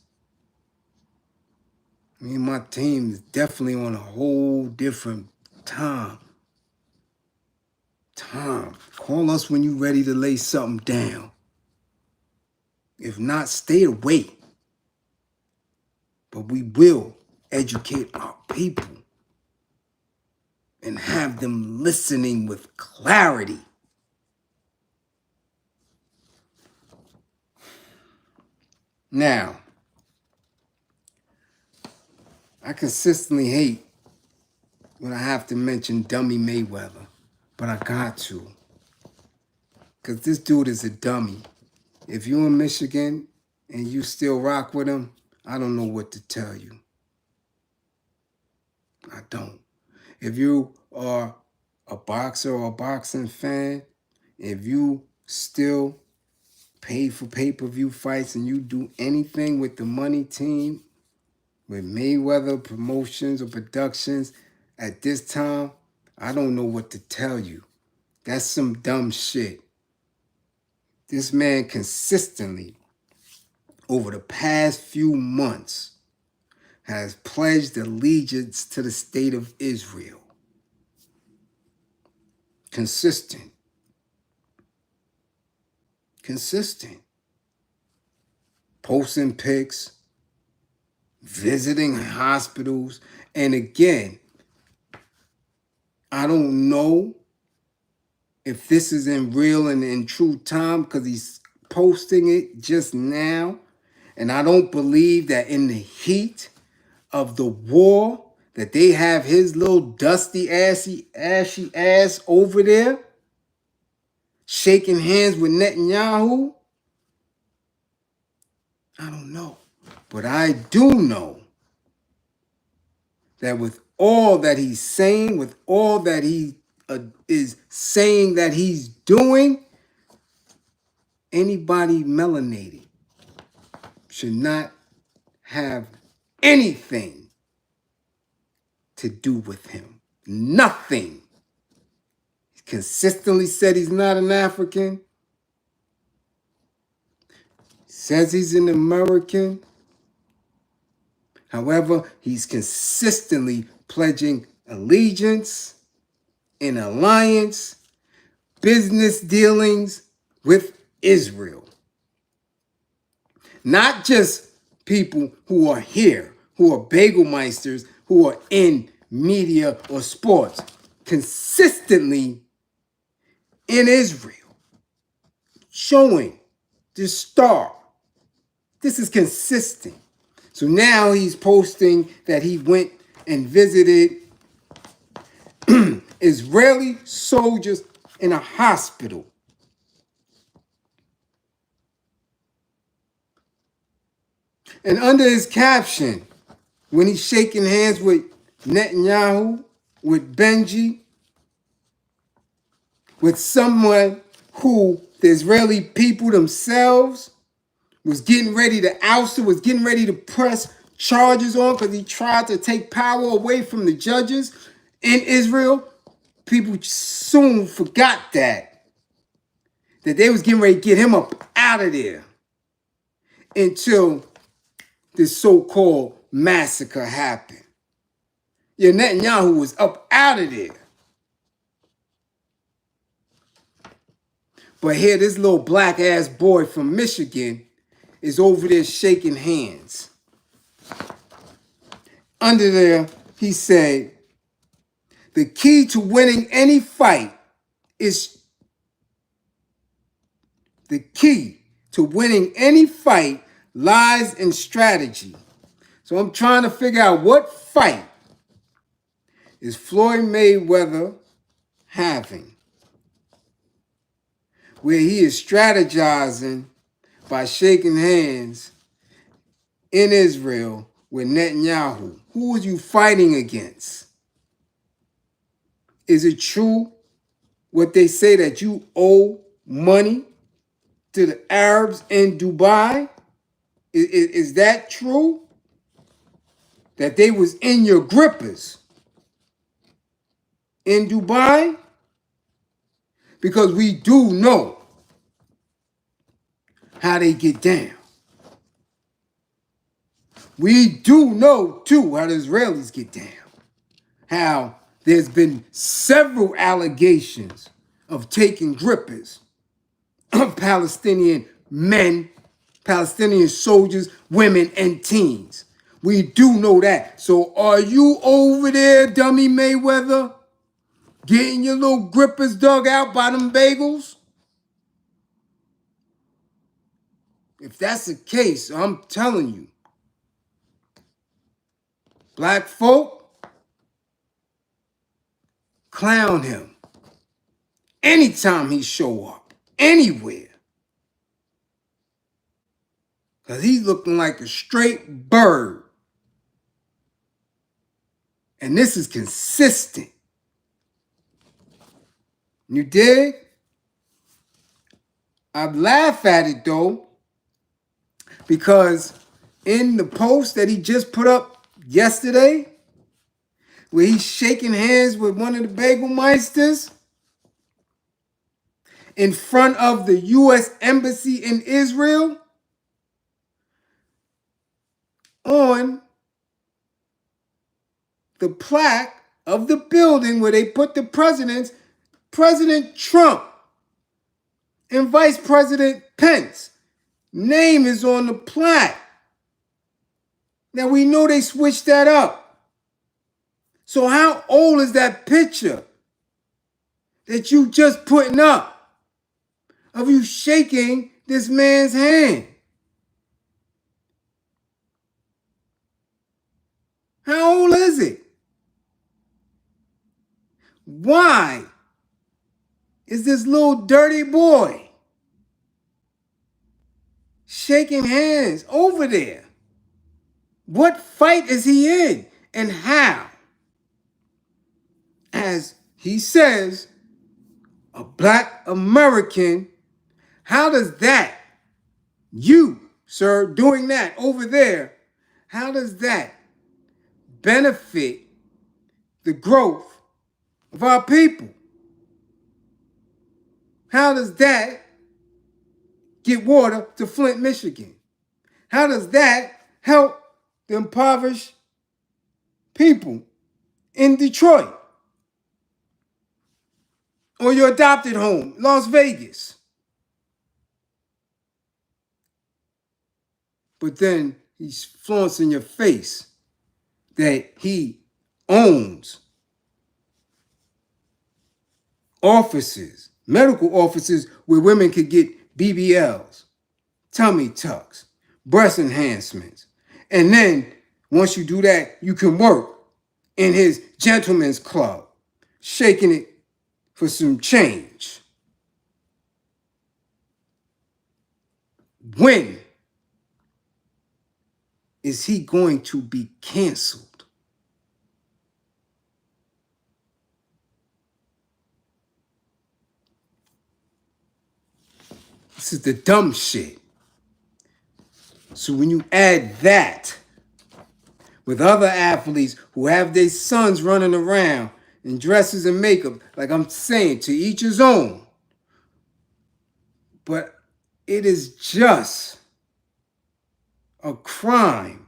Me and my team is definitely on a whole different time. Call us when you're ready to lay something down. If not, stay away. But we will educate our people and have them listening with clarity. Now, I consistently hate when I have to mention dummy Mayweather, but I got to. Because this dude is a dummy. If you're in Michigan and you still rock with him, I don't know what to tell you. I don't. If you are a boxer or a boxing fan, if you still pay for pay-per-view fights and you do anything with the money team, with Mayweather Promotions or Productions, at this time, I don't know what to tell you. That's some dumb shit. This man consistently, over the past few months, has pledged allegiance to the state of Israel. Consistent. Posting pics, visiting hospitals. And again, I don't know if this is in real and in true time because he's posting it just now. And I don't believe that in the heat of the war that they have his little dusty, ashy ass over there shaking hands with Netanyahu. I don't know. But I do know that with all that he's saying, with all that he is saying that he's doing, anybody melanated should not have anything to do with him. Nothing. He consistently said he's not an African. Says he's an American. However, he's consistently pledging allegiance, an alliance, business dealings with Israel. Not just people who are here, who are Bagelmeisters, who are in media or sports, consistently in Israel, showing this star. This is consistent. So now he's posting that he went and visited Israeli soldiers in a hospital. And under his caption, when he's shaking hands with Netanyahu, with Benji, with someone who the Israeli people themselves was getting ready to oust him, was getting ready to press charges on because he tried to take power away from the judges in Israel, people soon forgot that they was getting ready to get him up out of there until this so-called massacre happened. Yeah, Netanyahu was up out of there. But here, this little black-ass boy from Michigan is over there shaking hands. Under there, he said, the key to winning any fight is lies in strategy. So I'm trying to figure out what fight is Floyd Mayweather having where he is strategizing by shaking hands in Israel with Netanyahu. Who are you fighting against? Is it true what they say that you owe money to the Arabs in Dubai? Is that true? That they was in your grippers in Dubai? Because we do know how they get down. We do know, too, how the Israelis get down. How there's been several allegations of taking grippers of Palestinian men, Palestinian soldiers, women, and teens. We do know that. So are you over there, dummy Mayweather, getting your little grippers dug out by them bagels? If that's the case, I'm telling you, black folk, clown him anytime he show up, anywhere. Because he's looking like a straight bird. And this is consistent. You dig? I laugh at it, though, because in the post that he just put up yesterday, where he's shaking hands with one of the Bagelmeisters in front of the U.S. Embassy in Israel, on the plaque of the building where they put the presidents, President Trump and Vice President Pence name is on the plaque. Now we know they switched that up. So how old is that picture that you just putting up of you shaking this man's hand? How old is it? Why is this little dirty boy shaking hands over there? What fight is he in? And how? As he says, a black American, how does that, you, sir, doing that over there, how does that benefit the growth of our people? How does that get water to Flint, Michigan? How does that help the impoverished people in Detroit or your adopted home, Las Vegas. But then he's flaunts in your face that he owns offices, medical offices where women could get BBLs, tummy tucks, breast enhancements. And then once you do that, you can work in his gentleman's club, shaking it for some change. When is he going to be canceled? This is the dumb shit. So when you add that with other athletes who have their sons running around in dresses and makeup, like I'm saying, to each his own. But it is just a crime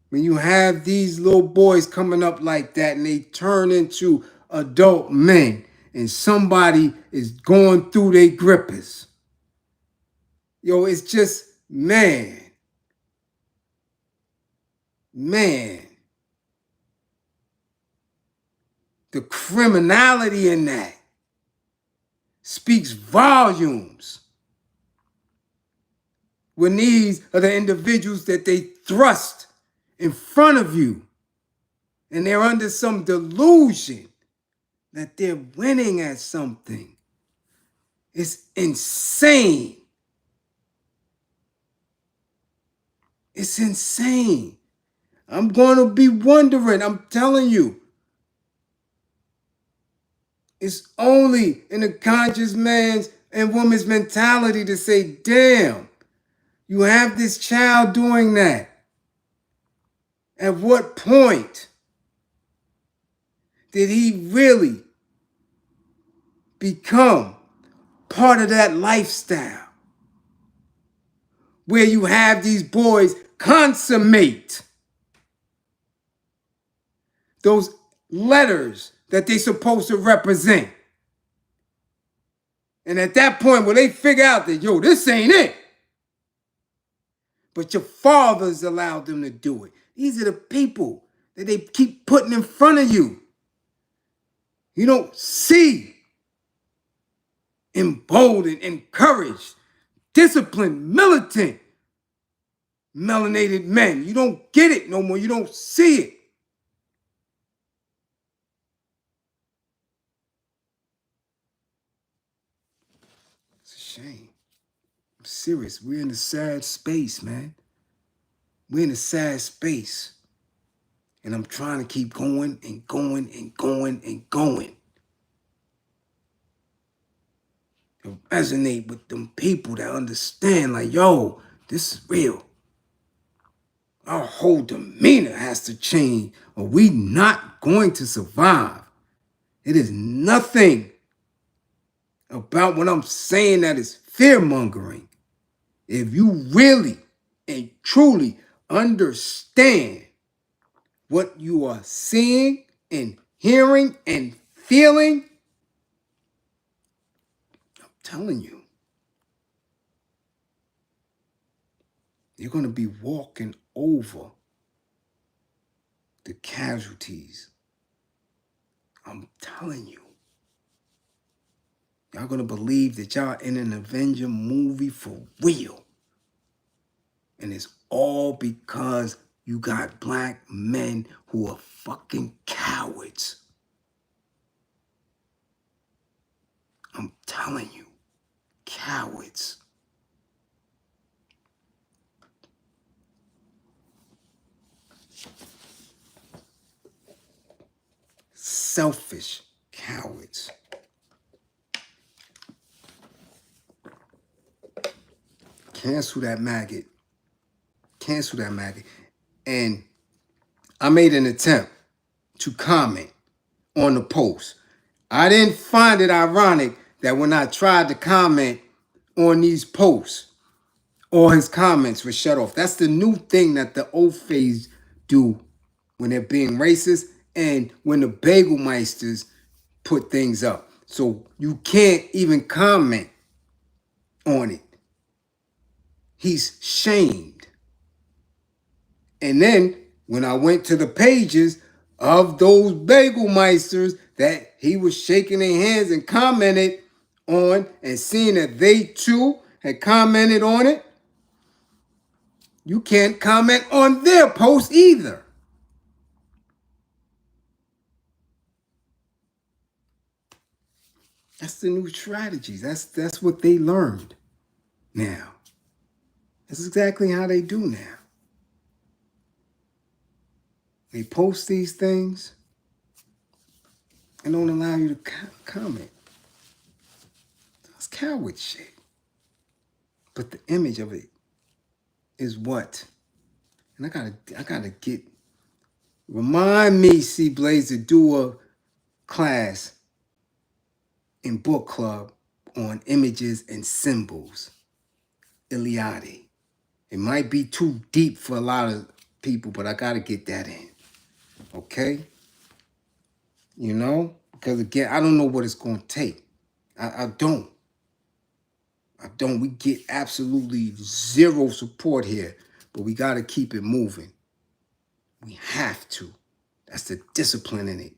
when you have these little boys coming up like that and they turn into adult men and somebody is going through their grippers. Yo, it's just, man. The criminality in that speaks volumes. When these are the individuals that they thrust in front of you and they're under some delusion that they're winning at something. It's insane. It's insane. I'm going to be wondering, I'm telling you. It's only in the conscious man's and woman's mentality to say, damn, you have this child doing that. At what point did he really become part of that lifestyle where you have these boys consummate those letters that they're supposed to represent? And at that point where they figure out that, yo, this ain't it, but your fathers allowed them to do it. These are the people that they keep putting in front of you. You don't see emboldened, encouraged, disciplined, militant, melanated men. You don't get it no more. You don't see it. It's a shame. I'm serious. We're in a sad space, man. We're in a sad space. And I'm trying to keep going and going and going and going. To resonate with them people that understand, like, yo, this is real. Our whole demeanor has to change or we not going to survive. It is nothing about what I'm saying that is fear-mongering. If you really and truly understand what you are seeing and hearing and feeling, I'm telling you, you're going to be walking over the casualties. I'm telling you. Y'all going to believe that y'all in an Avenger movie for real. And it's all because you got black men who are fucking cowards. I'm telling you, cowards. Selfish cowards. Cancel that maggot. Cancel that maggot. And I made an attempt to comment on the post. I didn't find it ironic that when I tried to comment on these posts All his comments were shut off. That's the new thing that the old phase do when they're being racist and when the Bagel Meisters put things up. So you can't even comment on it. He's shamed. And then when I went to the pages of those Bagel Meisters that he was shaking their hands and commented on and seeing that they too had commented on it, you can't comment on their post either. That's the new strategies. That's what they learned now. That's exactly how they do now. They post these things and don't allow you to comment. That's coward shit. But the image of it is what? And I gotta remind me, see Bliz, to do a class in book club on images and symbols. Iliade. It might be too deep for a lot of people, but I gotta get that in. Okay? You know? Because again, I don't know what it's gonna take. I don't. We get absolutely zero support here, but we gotta keep it moving. We have to. That's the discipline in it.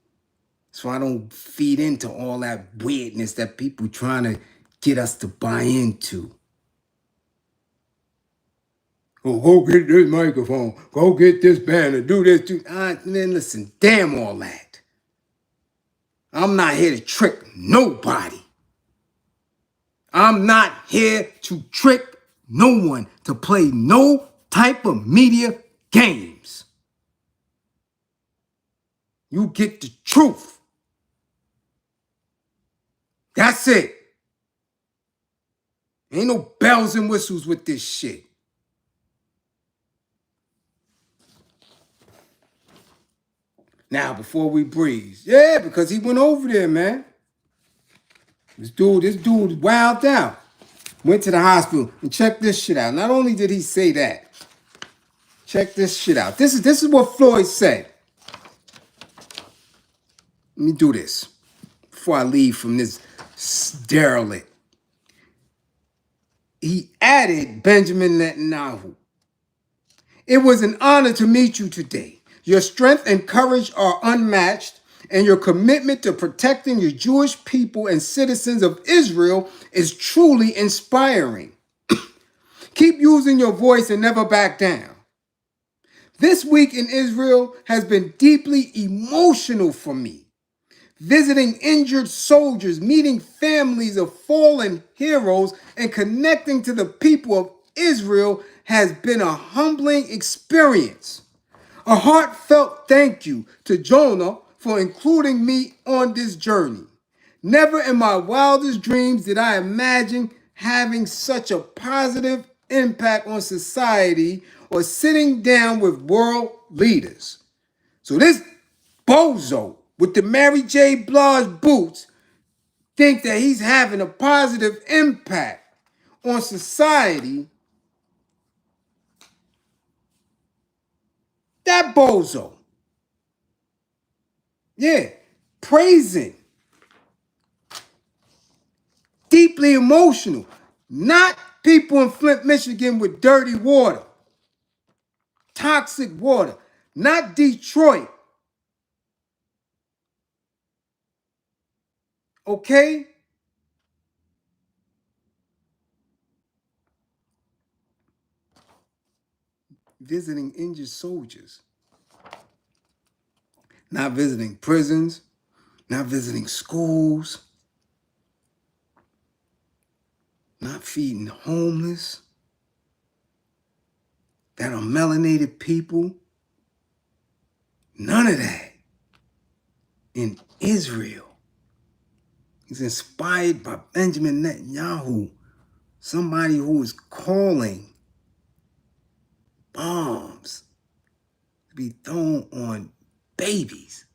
So I don't feed into all that weirdness that people trying to get us to buy into. Oh, go get this microphone. Go get this banner. Do this. Man, listen, damn all that. I'm not here to trick nobody. I'm not here to trick no one, to play no type of media games. You get the truth. That's it. Ain't no bells and whistles with this shit. Now, before we breeze, yeah, because he went over there, man. This dude wilded out. Went to the hospital and checked this shit out. Not only did he say that, check this shit out. This is what Floyd said. Let me do this before I leave from this derelict. He added, Benjamin Netanyahu, "It was an honor to meet you today. Your strength and courage are unmatched, and your commitment to protecting your Jewish people and citizens of Israel is truly inspiring. Keep using your voice and never back down. This week in Israel has been deeply emotional for me. Visiting injured soldiers, meeting families of fallen heroes, and connecting to the people of Israel has been a humbling experience. A heartfelt thank you to Jonah for including me on this journey. Never in my wildest dreams did I imagine having such a positive impact on society or sitting down with world leaders." So this bozo with the Mary J. Blige boots think that he's having a positive impact on society. That bozo. Yeah, praising. Deeply emotional. Not people in Flint, Michigan with dirty water. Toxic water. Not Detroit. Okay? Visiting injured soldiers. Not visiting prisons. Not visiting schools. Not feeding homeless. That are melanated people. None of that. In Israel. He's inspired by Benjamin Netanyahu. Somebody who is calling bombs to be thrown on babies,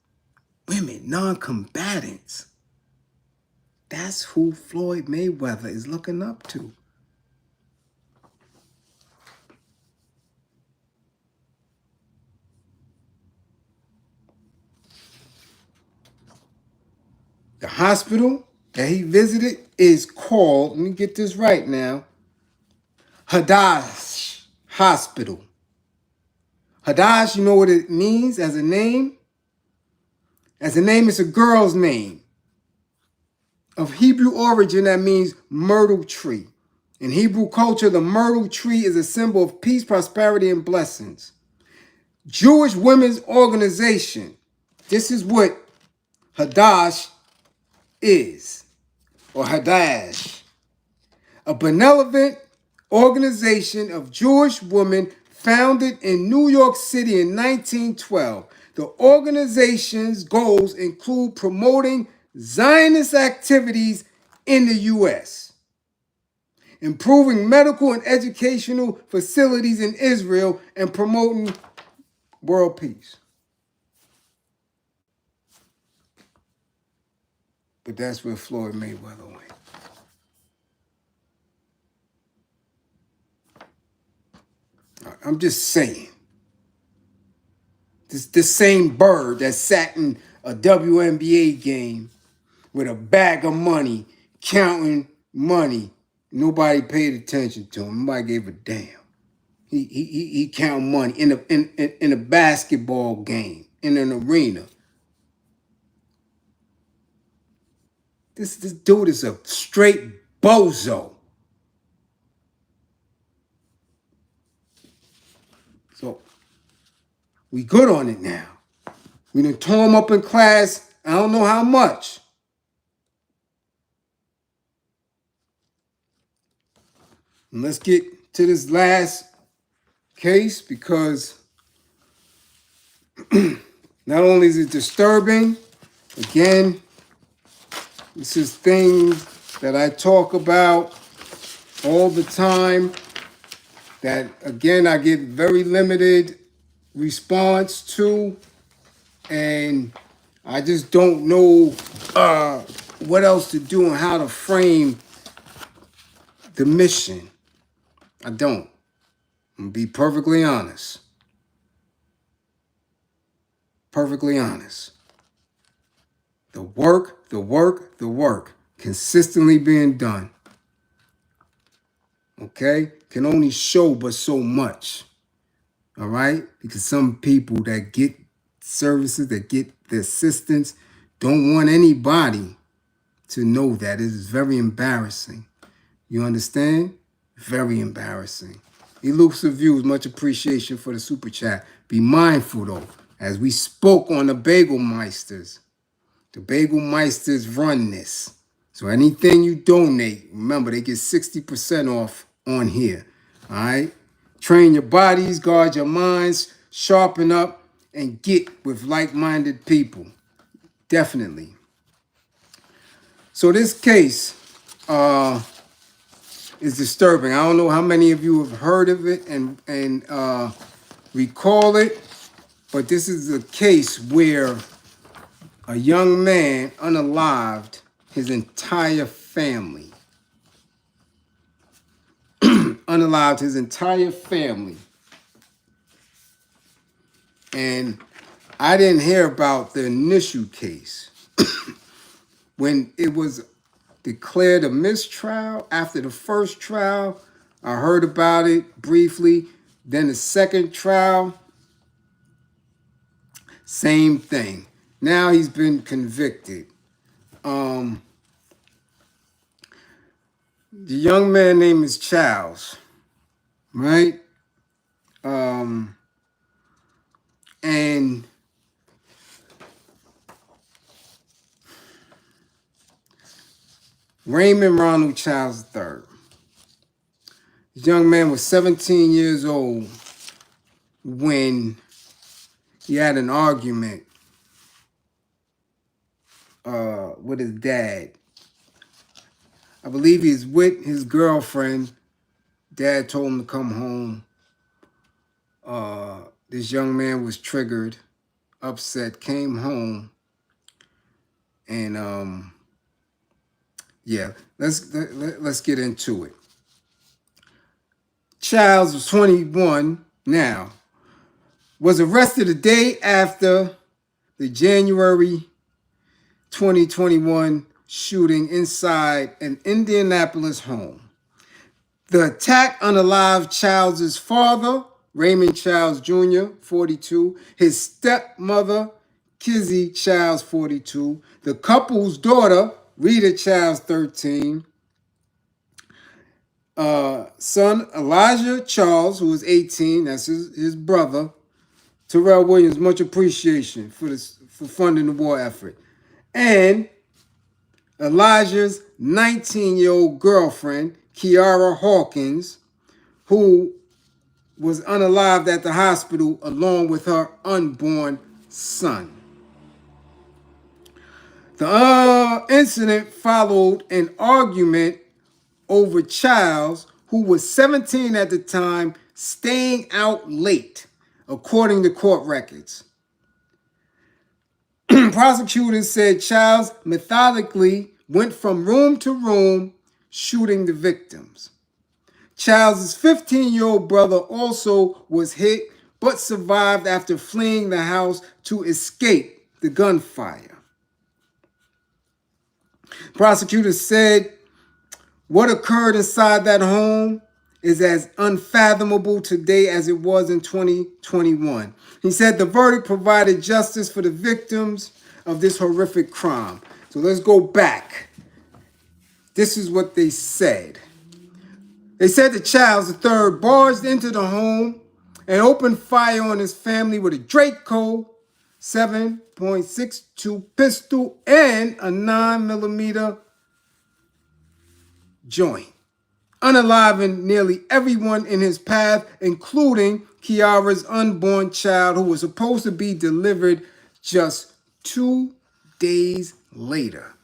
women, non-combatants. That's who Floyd Mayweather is looking up to. The hospital that he visited is called, let me get this right now, Hadash Hospital. Hadash, you know what it means as a name? As a name, it's a girl's name. Of Hebrew origin, that means myrtle tree. In Hebrew culture, the myrtle tree is a symbol of peace, prosperity, and blessings. Jewish Women's Organization. This is what Hadash is, or Hadash. A benevolent organization of Jewish women founded in New York City in 1912. The organization's goals include promoting Zionist activities in the U.S., improving medical and educational facilities in Israel, and promoting world peace. But that's where Floyd Mayweather went. I'm just saying. This same bird that sat in a WNBA game with a bag of money, counting money, nobody paid attention to him. Nobody gave a damn. He count money in a basketball game, in an arena. This dude is a straight bozo. So we good on it now. We done tore him up in class. I don't know how much. And let's get to this last case, because not only is it disturbing, again, this is things that I talk about all the time that, again, I get very limited response to, and I just don't know what else to do and how to frame the mission. I don't. I'm gonna be perfectly honest. Perfectly honest. The work consistently being done, okay, can only show but so much. All right? Because some people that get services, that get the assistance, don't want anybody to know that. It is very embarrassing. You understand? Very embarrassing. Elusive Views, much appreciation for the super chat. Be mindful, though, as we spoke on the Bagel Meisters. The Bagel Meisters run this. So anything you donate, remember, they get 60% off on here. All right? Train your bodies, guard your minds, sharpen up, and get with like-minded people. Definitely. So this case is disturbing. I don't know how many of you have heard of it and recall it, but this is a case where a young man unalived his entire family. Unalived his entire family. And I didn't hear about the initial case. When it was declared a mistrial after the first trial, I heard about it briefly. Then the second trial, same thing. Now he's been convicted. The young man name is Charles, right? And Raymond Ronald Childs III. This young man was 17 years old when he had an argument with his dad. I believe he's with his girlfriend. Dad told him to come home. This young man was triggered, upset, came home, and yeah, let's get into it. Childs was 21 now. Was arrested the day after the January 2021 shooting inside an Indianapolis home. The attack unalived Childs' father, Raymond Childs Jr., 42, his stepmother, Kizzy Childs, 42, the couple's daughter, Rita Childs, 13, son Elijah Charles, who was 18, that's his brother, Terrell Williams, much appreciation for funding the war effort, and Elijah's 19-year-old girlfriend, Kiara Hawkins, who was unalived at the hospital along with her unborn son. The incident followed an argument over Childs, who was 17 at the time, staying out late, according to court records. Prosecutors said Childs methodically went from room to room shooting the victims. Childs' 15-year-old brother also was hit but survived after fleeing the house to escape the gunfire. Prosecutors said what occurred inside that home is as unfathomable today as it was in 2021. He said the verdict provided justice for the victims of this horrific crime. So let's go back. This is what they said. They said that Childs III barged into the home and opened fire on his family with a Draco 7.62 pistol and a 9mm joint, unaliving nearly everyone in his path, including Kiara's unborn child, who was supposed to be delivered just 2 days later.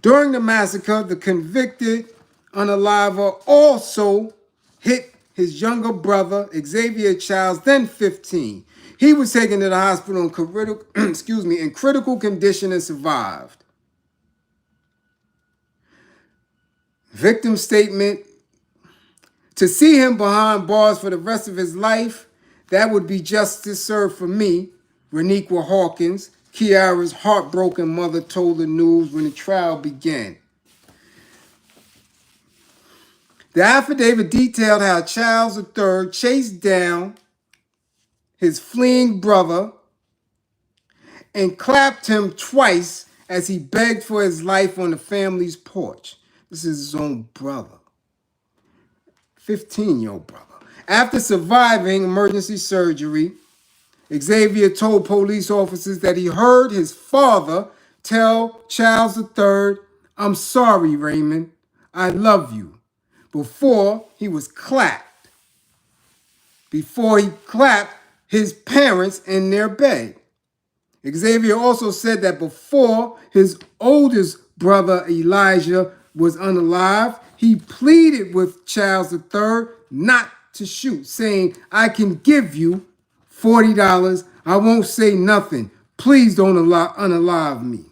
During the massacre, the convicted unaliver also hit his younger brother, Xavier Childs, then 15. He was taken to the hospital in critical condition and survived. Victim statement: to see him behind bars for the rest of his life, that would be justice served for me, Reniqua Hawkins, Kiara's heartbroken mother, told the news when the trial began. The affidavit detailed how Childs III chased down his fleeing brother and clapped him twice as he begged for his life on the family's porch. This is his own brother, 15-year-old brother. After surviving emergency surgery, Xavier told police officers that he heard his father tell Childs III, "I'm sorry, Raymond, I love you," before he clapped his parents in their bed. Xavier also said that before his oldest brother Elijah was unalive, he pleaded with Childs III not to shoot, saying, "I can give you $40. I won't say nothing. Please don't unalive me."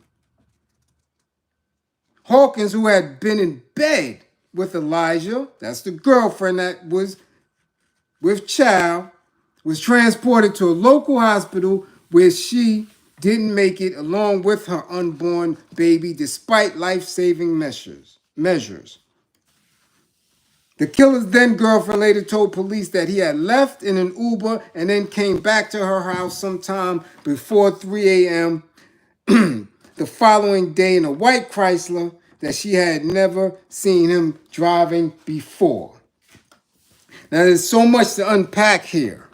Hawkins, who had been in bed with Elijah, that's the girlfriend that was with Child, was transported to a local hospital where she didn't make it along with her unborn baby despite life-saving measures. The killer's then girlfriend later told police that he had left in an Uber and then came back to her house sometime before 3 a.m. the following day in a white Chrysler that she had never seen him driving before. Now, there's so much to unpack here.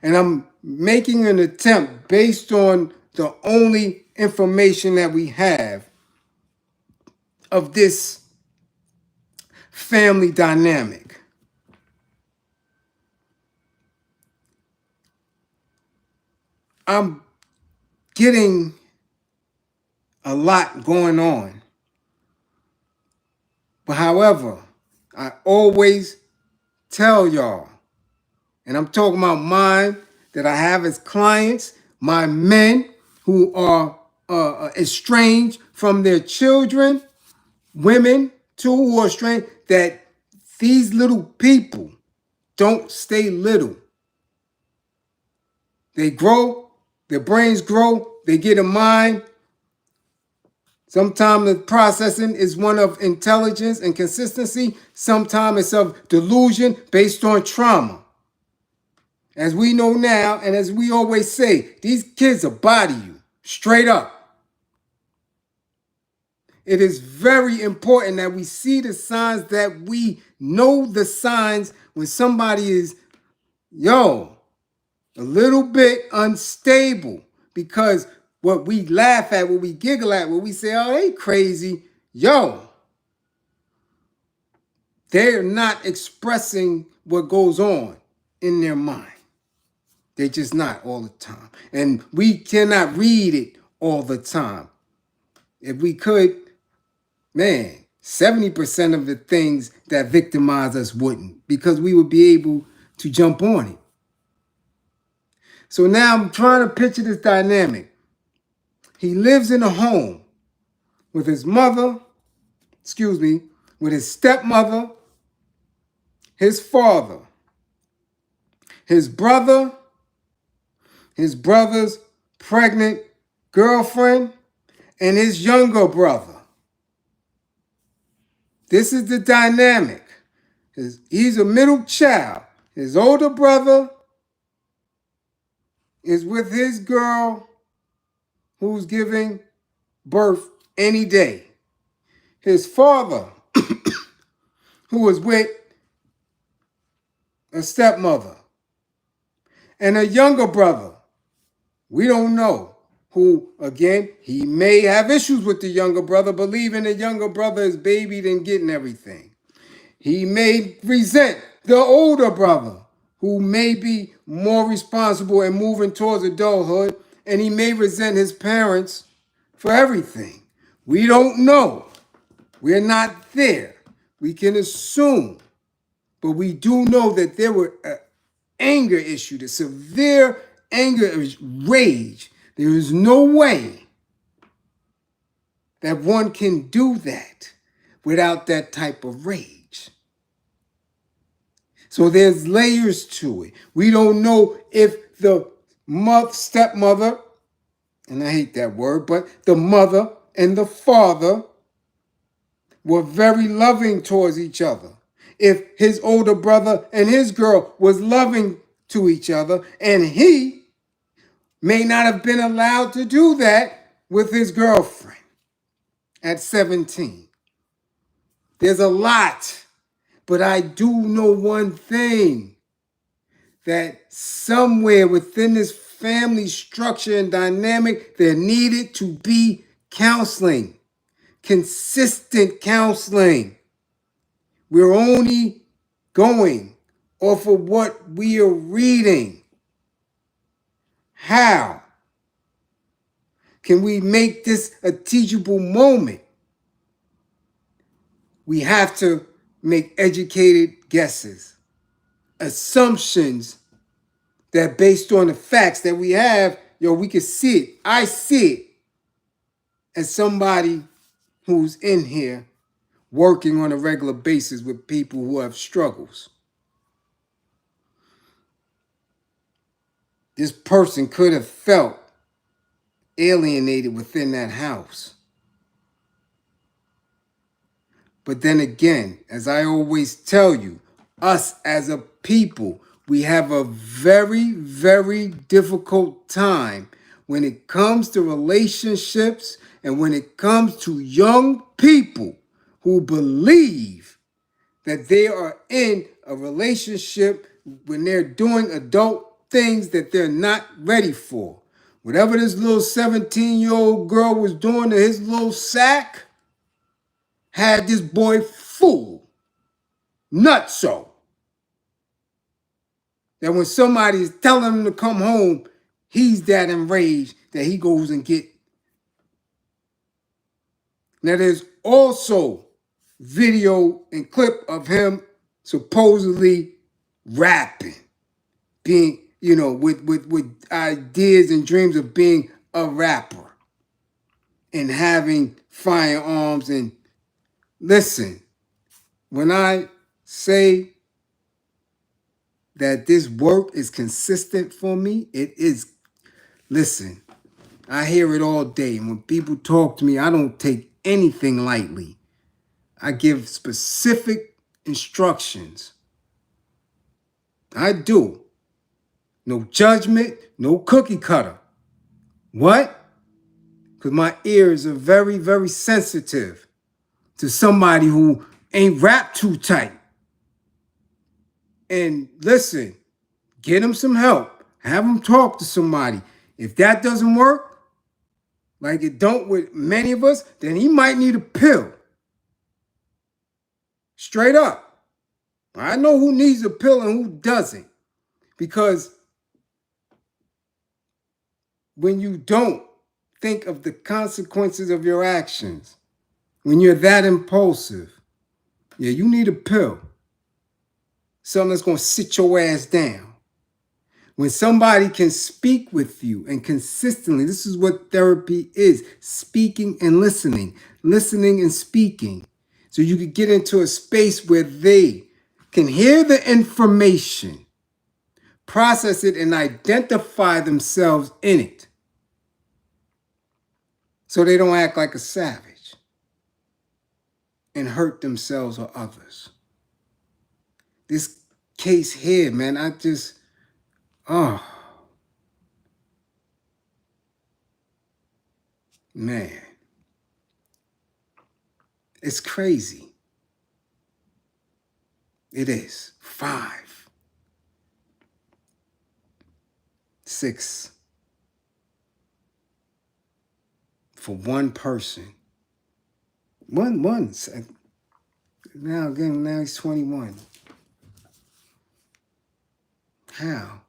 And I'm making an attempt based on the only information that we have of this family dynamic. I'm getting a lot going on. But however, I always tell y'all, and I'm talking about mine that I have as clients, my men who are estranged from their children, women too who are estranged, that these little people don't stay little. They grow, their brains grow, they get a mind, Sometimes the processing is one of intelligence and consistency. Sometimes it's of delusion based on trauma. As we know now, and as we always say, these kids will body you straight up. It is very important that we see the signs, that we know the signs when somebody is, a little bit unstable. Because what we laugh at, what we giggle at, what we say, oh, they crazy, they're not expressing what goes on in their mind. They're just not all the time. And we cannot read it all the time. If we could, man, 70% of the things that victimize us wouldn't, because we would be able to jump on it. So now I'm trying to picture this dynamic. He lives in a home with his mother, with his stepmother, his father, his brother, his brother's pregnant girlfriend, and his younger brother. This is the dynamic. He's a middle child. His older brother is with his girl who's giving birth any day. His father, who is with a stepmother. And a younger brother, we don't know, who, again, he may have issues with the younger brother, believing the younger brother is babied and getting everything. He may resent the older brother, who may be more responsible and moving towards adulthood, and he may resent his parents for everything. We don't know. We're not there. We can assume. But we do know that there were an anger issue, the severe anger, rage. There is no way that one can do that without that type of rage. So there's layers to it. We don't know if the stepmother, and I hate that word, but the mother and the father were very loving towards each other. If his older brother and his girl was loving to each other, and he may not have been allowed to do that with his girlfriend at 17. There's a lot, but I do know one thing, that somewhere within this family structure and dynamic, there needed to be counseling, consistent counseling. We're only going off of what we are reading. How can we make this a teachable moment? We have to make educated guesses, assumptions that based on the facts that we have, we can see it. I see it as somebody who's in here working on a regular basis with people who have struggles. This person could have felt alienated within that house. But then again, as I always tell you, us as a people, we have a very, very difficult time when it comes to relationships and when it comes to young people who believe that they are in a relationship when they're doing adult things that they're not ready for. Whatever this little 17-year-old girl was doing to his little sack had this boy fooled, nutso. That when somebody is telling him to come home, he's that enraged that he goes and get. Now there's also video and clip of him supposedly rapping, being, with ideas and dreams of being a rapper and having firearms. And listen, when I say that this work is consistent for me, it is. Listen, I hear it all day. And when people talk to me, I don't take anything lightly. I give specific instructions. I do. No judgment, no cookie cutter. What? Because my ears are very, very sensitive to somebody who ain't wrapped too tight. And listen, get them some help. Have them talk to somebody. If that doesn't work, like it don't with many of us, then he might need a pill. Straight up. I know who needs a pill and who doesn't. Because when you don't think of the consequences of your actions, when you're that impulsive, yeah, you need a pill. Something that's going to sit your ass down. When somebody can speak with you and consistently, this is what therapy is: speaking and listening and speaking. So you could get into a space where they can hear the information, process it, and identify themselves in it. So they don't act like a savage and hurt themselves or others. This case here, man, oh, man. It's crazy. It is. 5, 6 for one person. One. Now he's 21. How?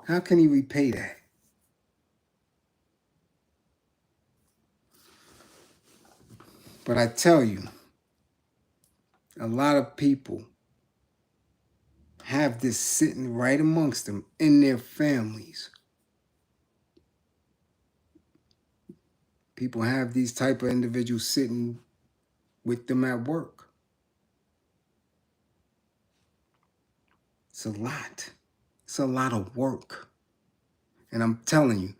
How can he repay that? But I tell you, a lot of people have this sitting right amongst them in their families. People have these type of individuals sitting with them at work. It's a lot. It's a lot of work. And I'm telling you,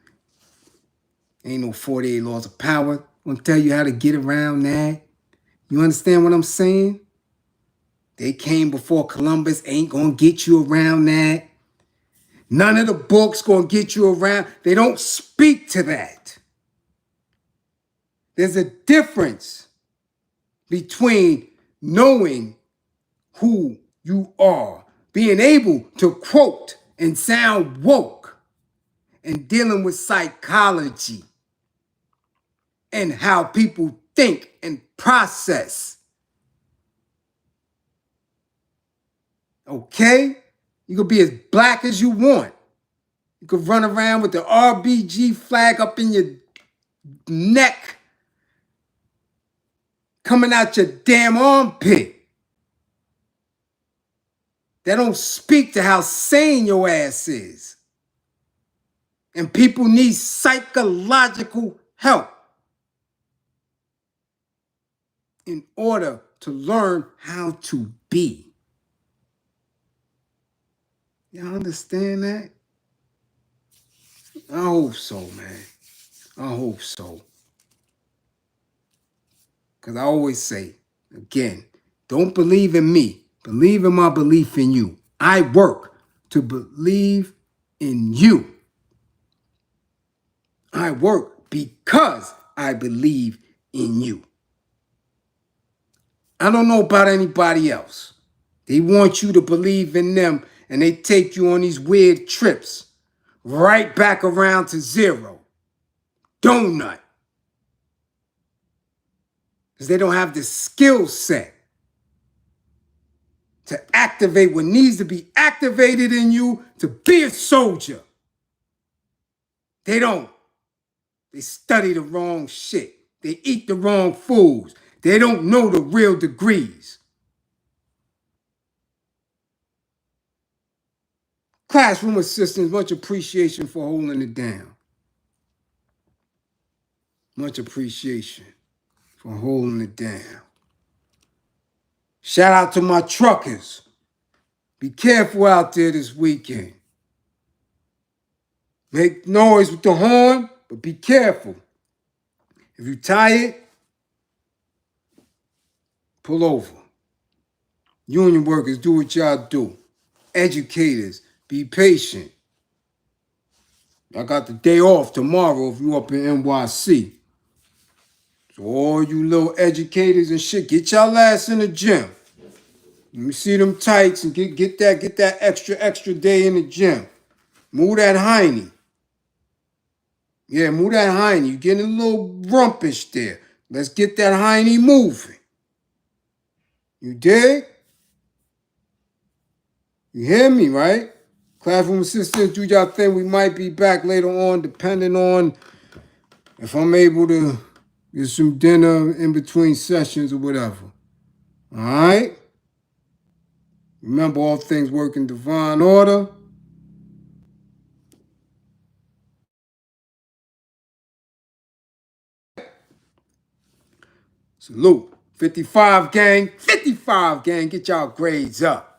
ain't no 48 laws of power. I'm gonna tell you how to get around that. You understand what I'm saying? They came before Columbus, ain't gonna get you around that. None of the books gonna get you around. They don't speak to that. There's a difference between knowing who you are, being able to quote and sound woke, and dealing with psychology and how people think and process. Okay? You could be as black as you want. You could run around with the RBG flag up in your neck, coming out your damn armpit. That don't speak to how sane your ass is. And people need psychological help in order to learn how to be. Y'all understand that? I hope so, man. I hope so. Because I always say, again, don't believe in me. Believe in my belief in you. I work to believe in you. I work because I believe in you. I don't know about anybody else. They want you to believe in them and they take you on these weird trips right back around to zero. Donut. Because they don't have the skill set to activate what needs to be activated in you to be a soldier. They don't. They study the wrong shit. They eat the wrong foods. They don't know the real degrees. Classroom assistants, much appreciation for holding it down. Much appreciation for holding it down. Shout out to my truckers. Be careful out there this weekend. Make noise with the horn, but be careful. If you're tired, pull over. Union workers, do what y'all do. Educators, be patient. I got the day off tomorrow if you up in NYC. So all you little educators and shit, get y'all ass in the gym. Let me see them tights and get that extra day in the gym. Move that hiney. Yeah, move that hiney. You getting a little rumpish there. Let's get that hiney moving. You dig? You hear me, right? Classroom assistants, do y'all thing. We might be back later on, depending on if I'm able to get some dinner in between sessions or whatever. All right? Remember, all things work in divine order. Salute. 55 gang, get y'all grades up.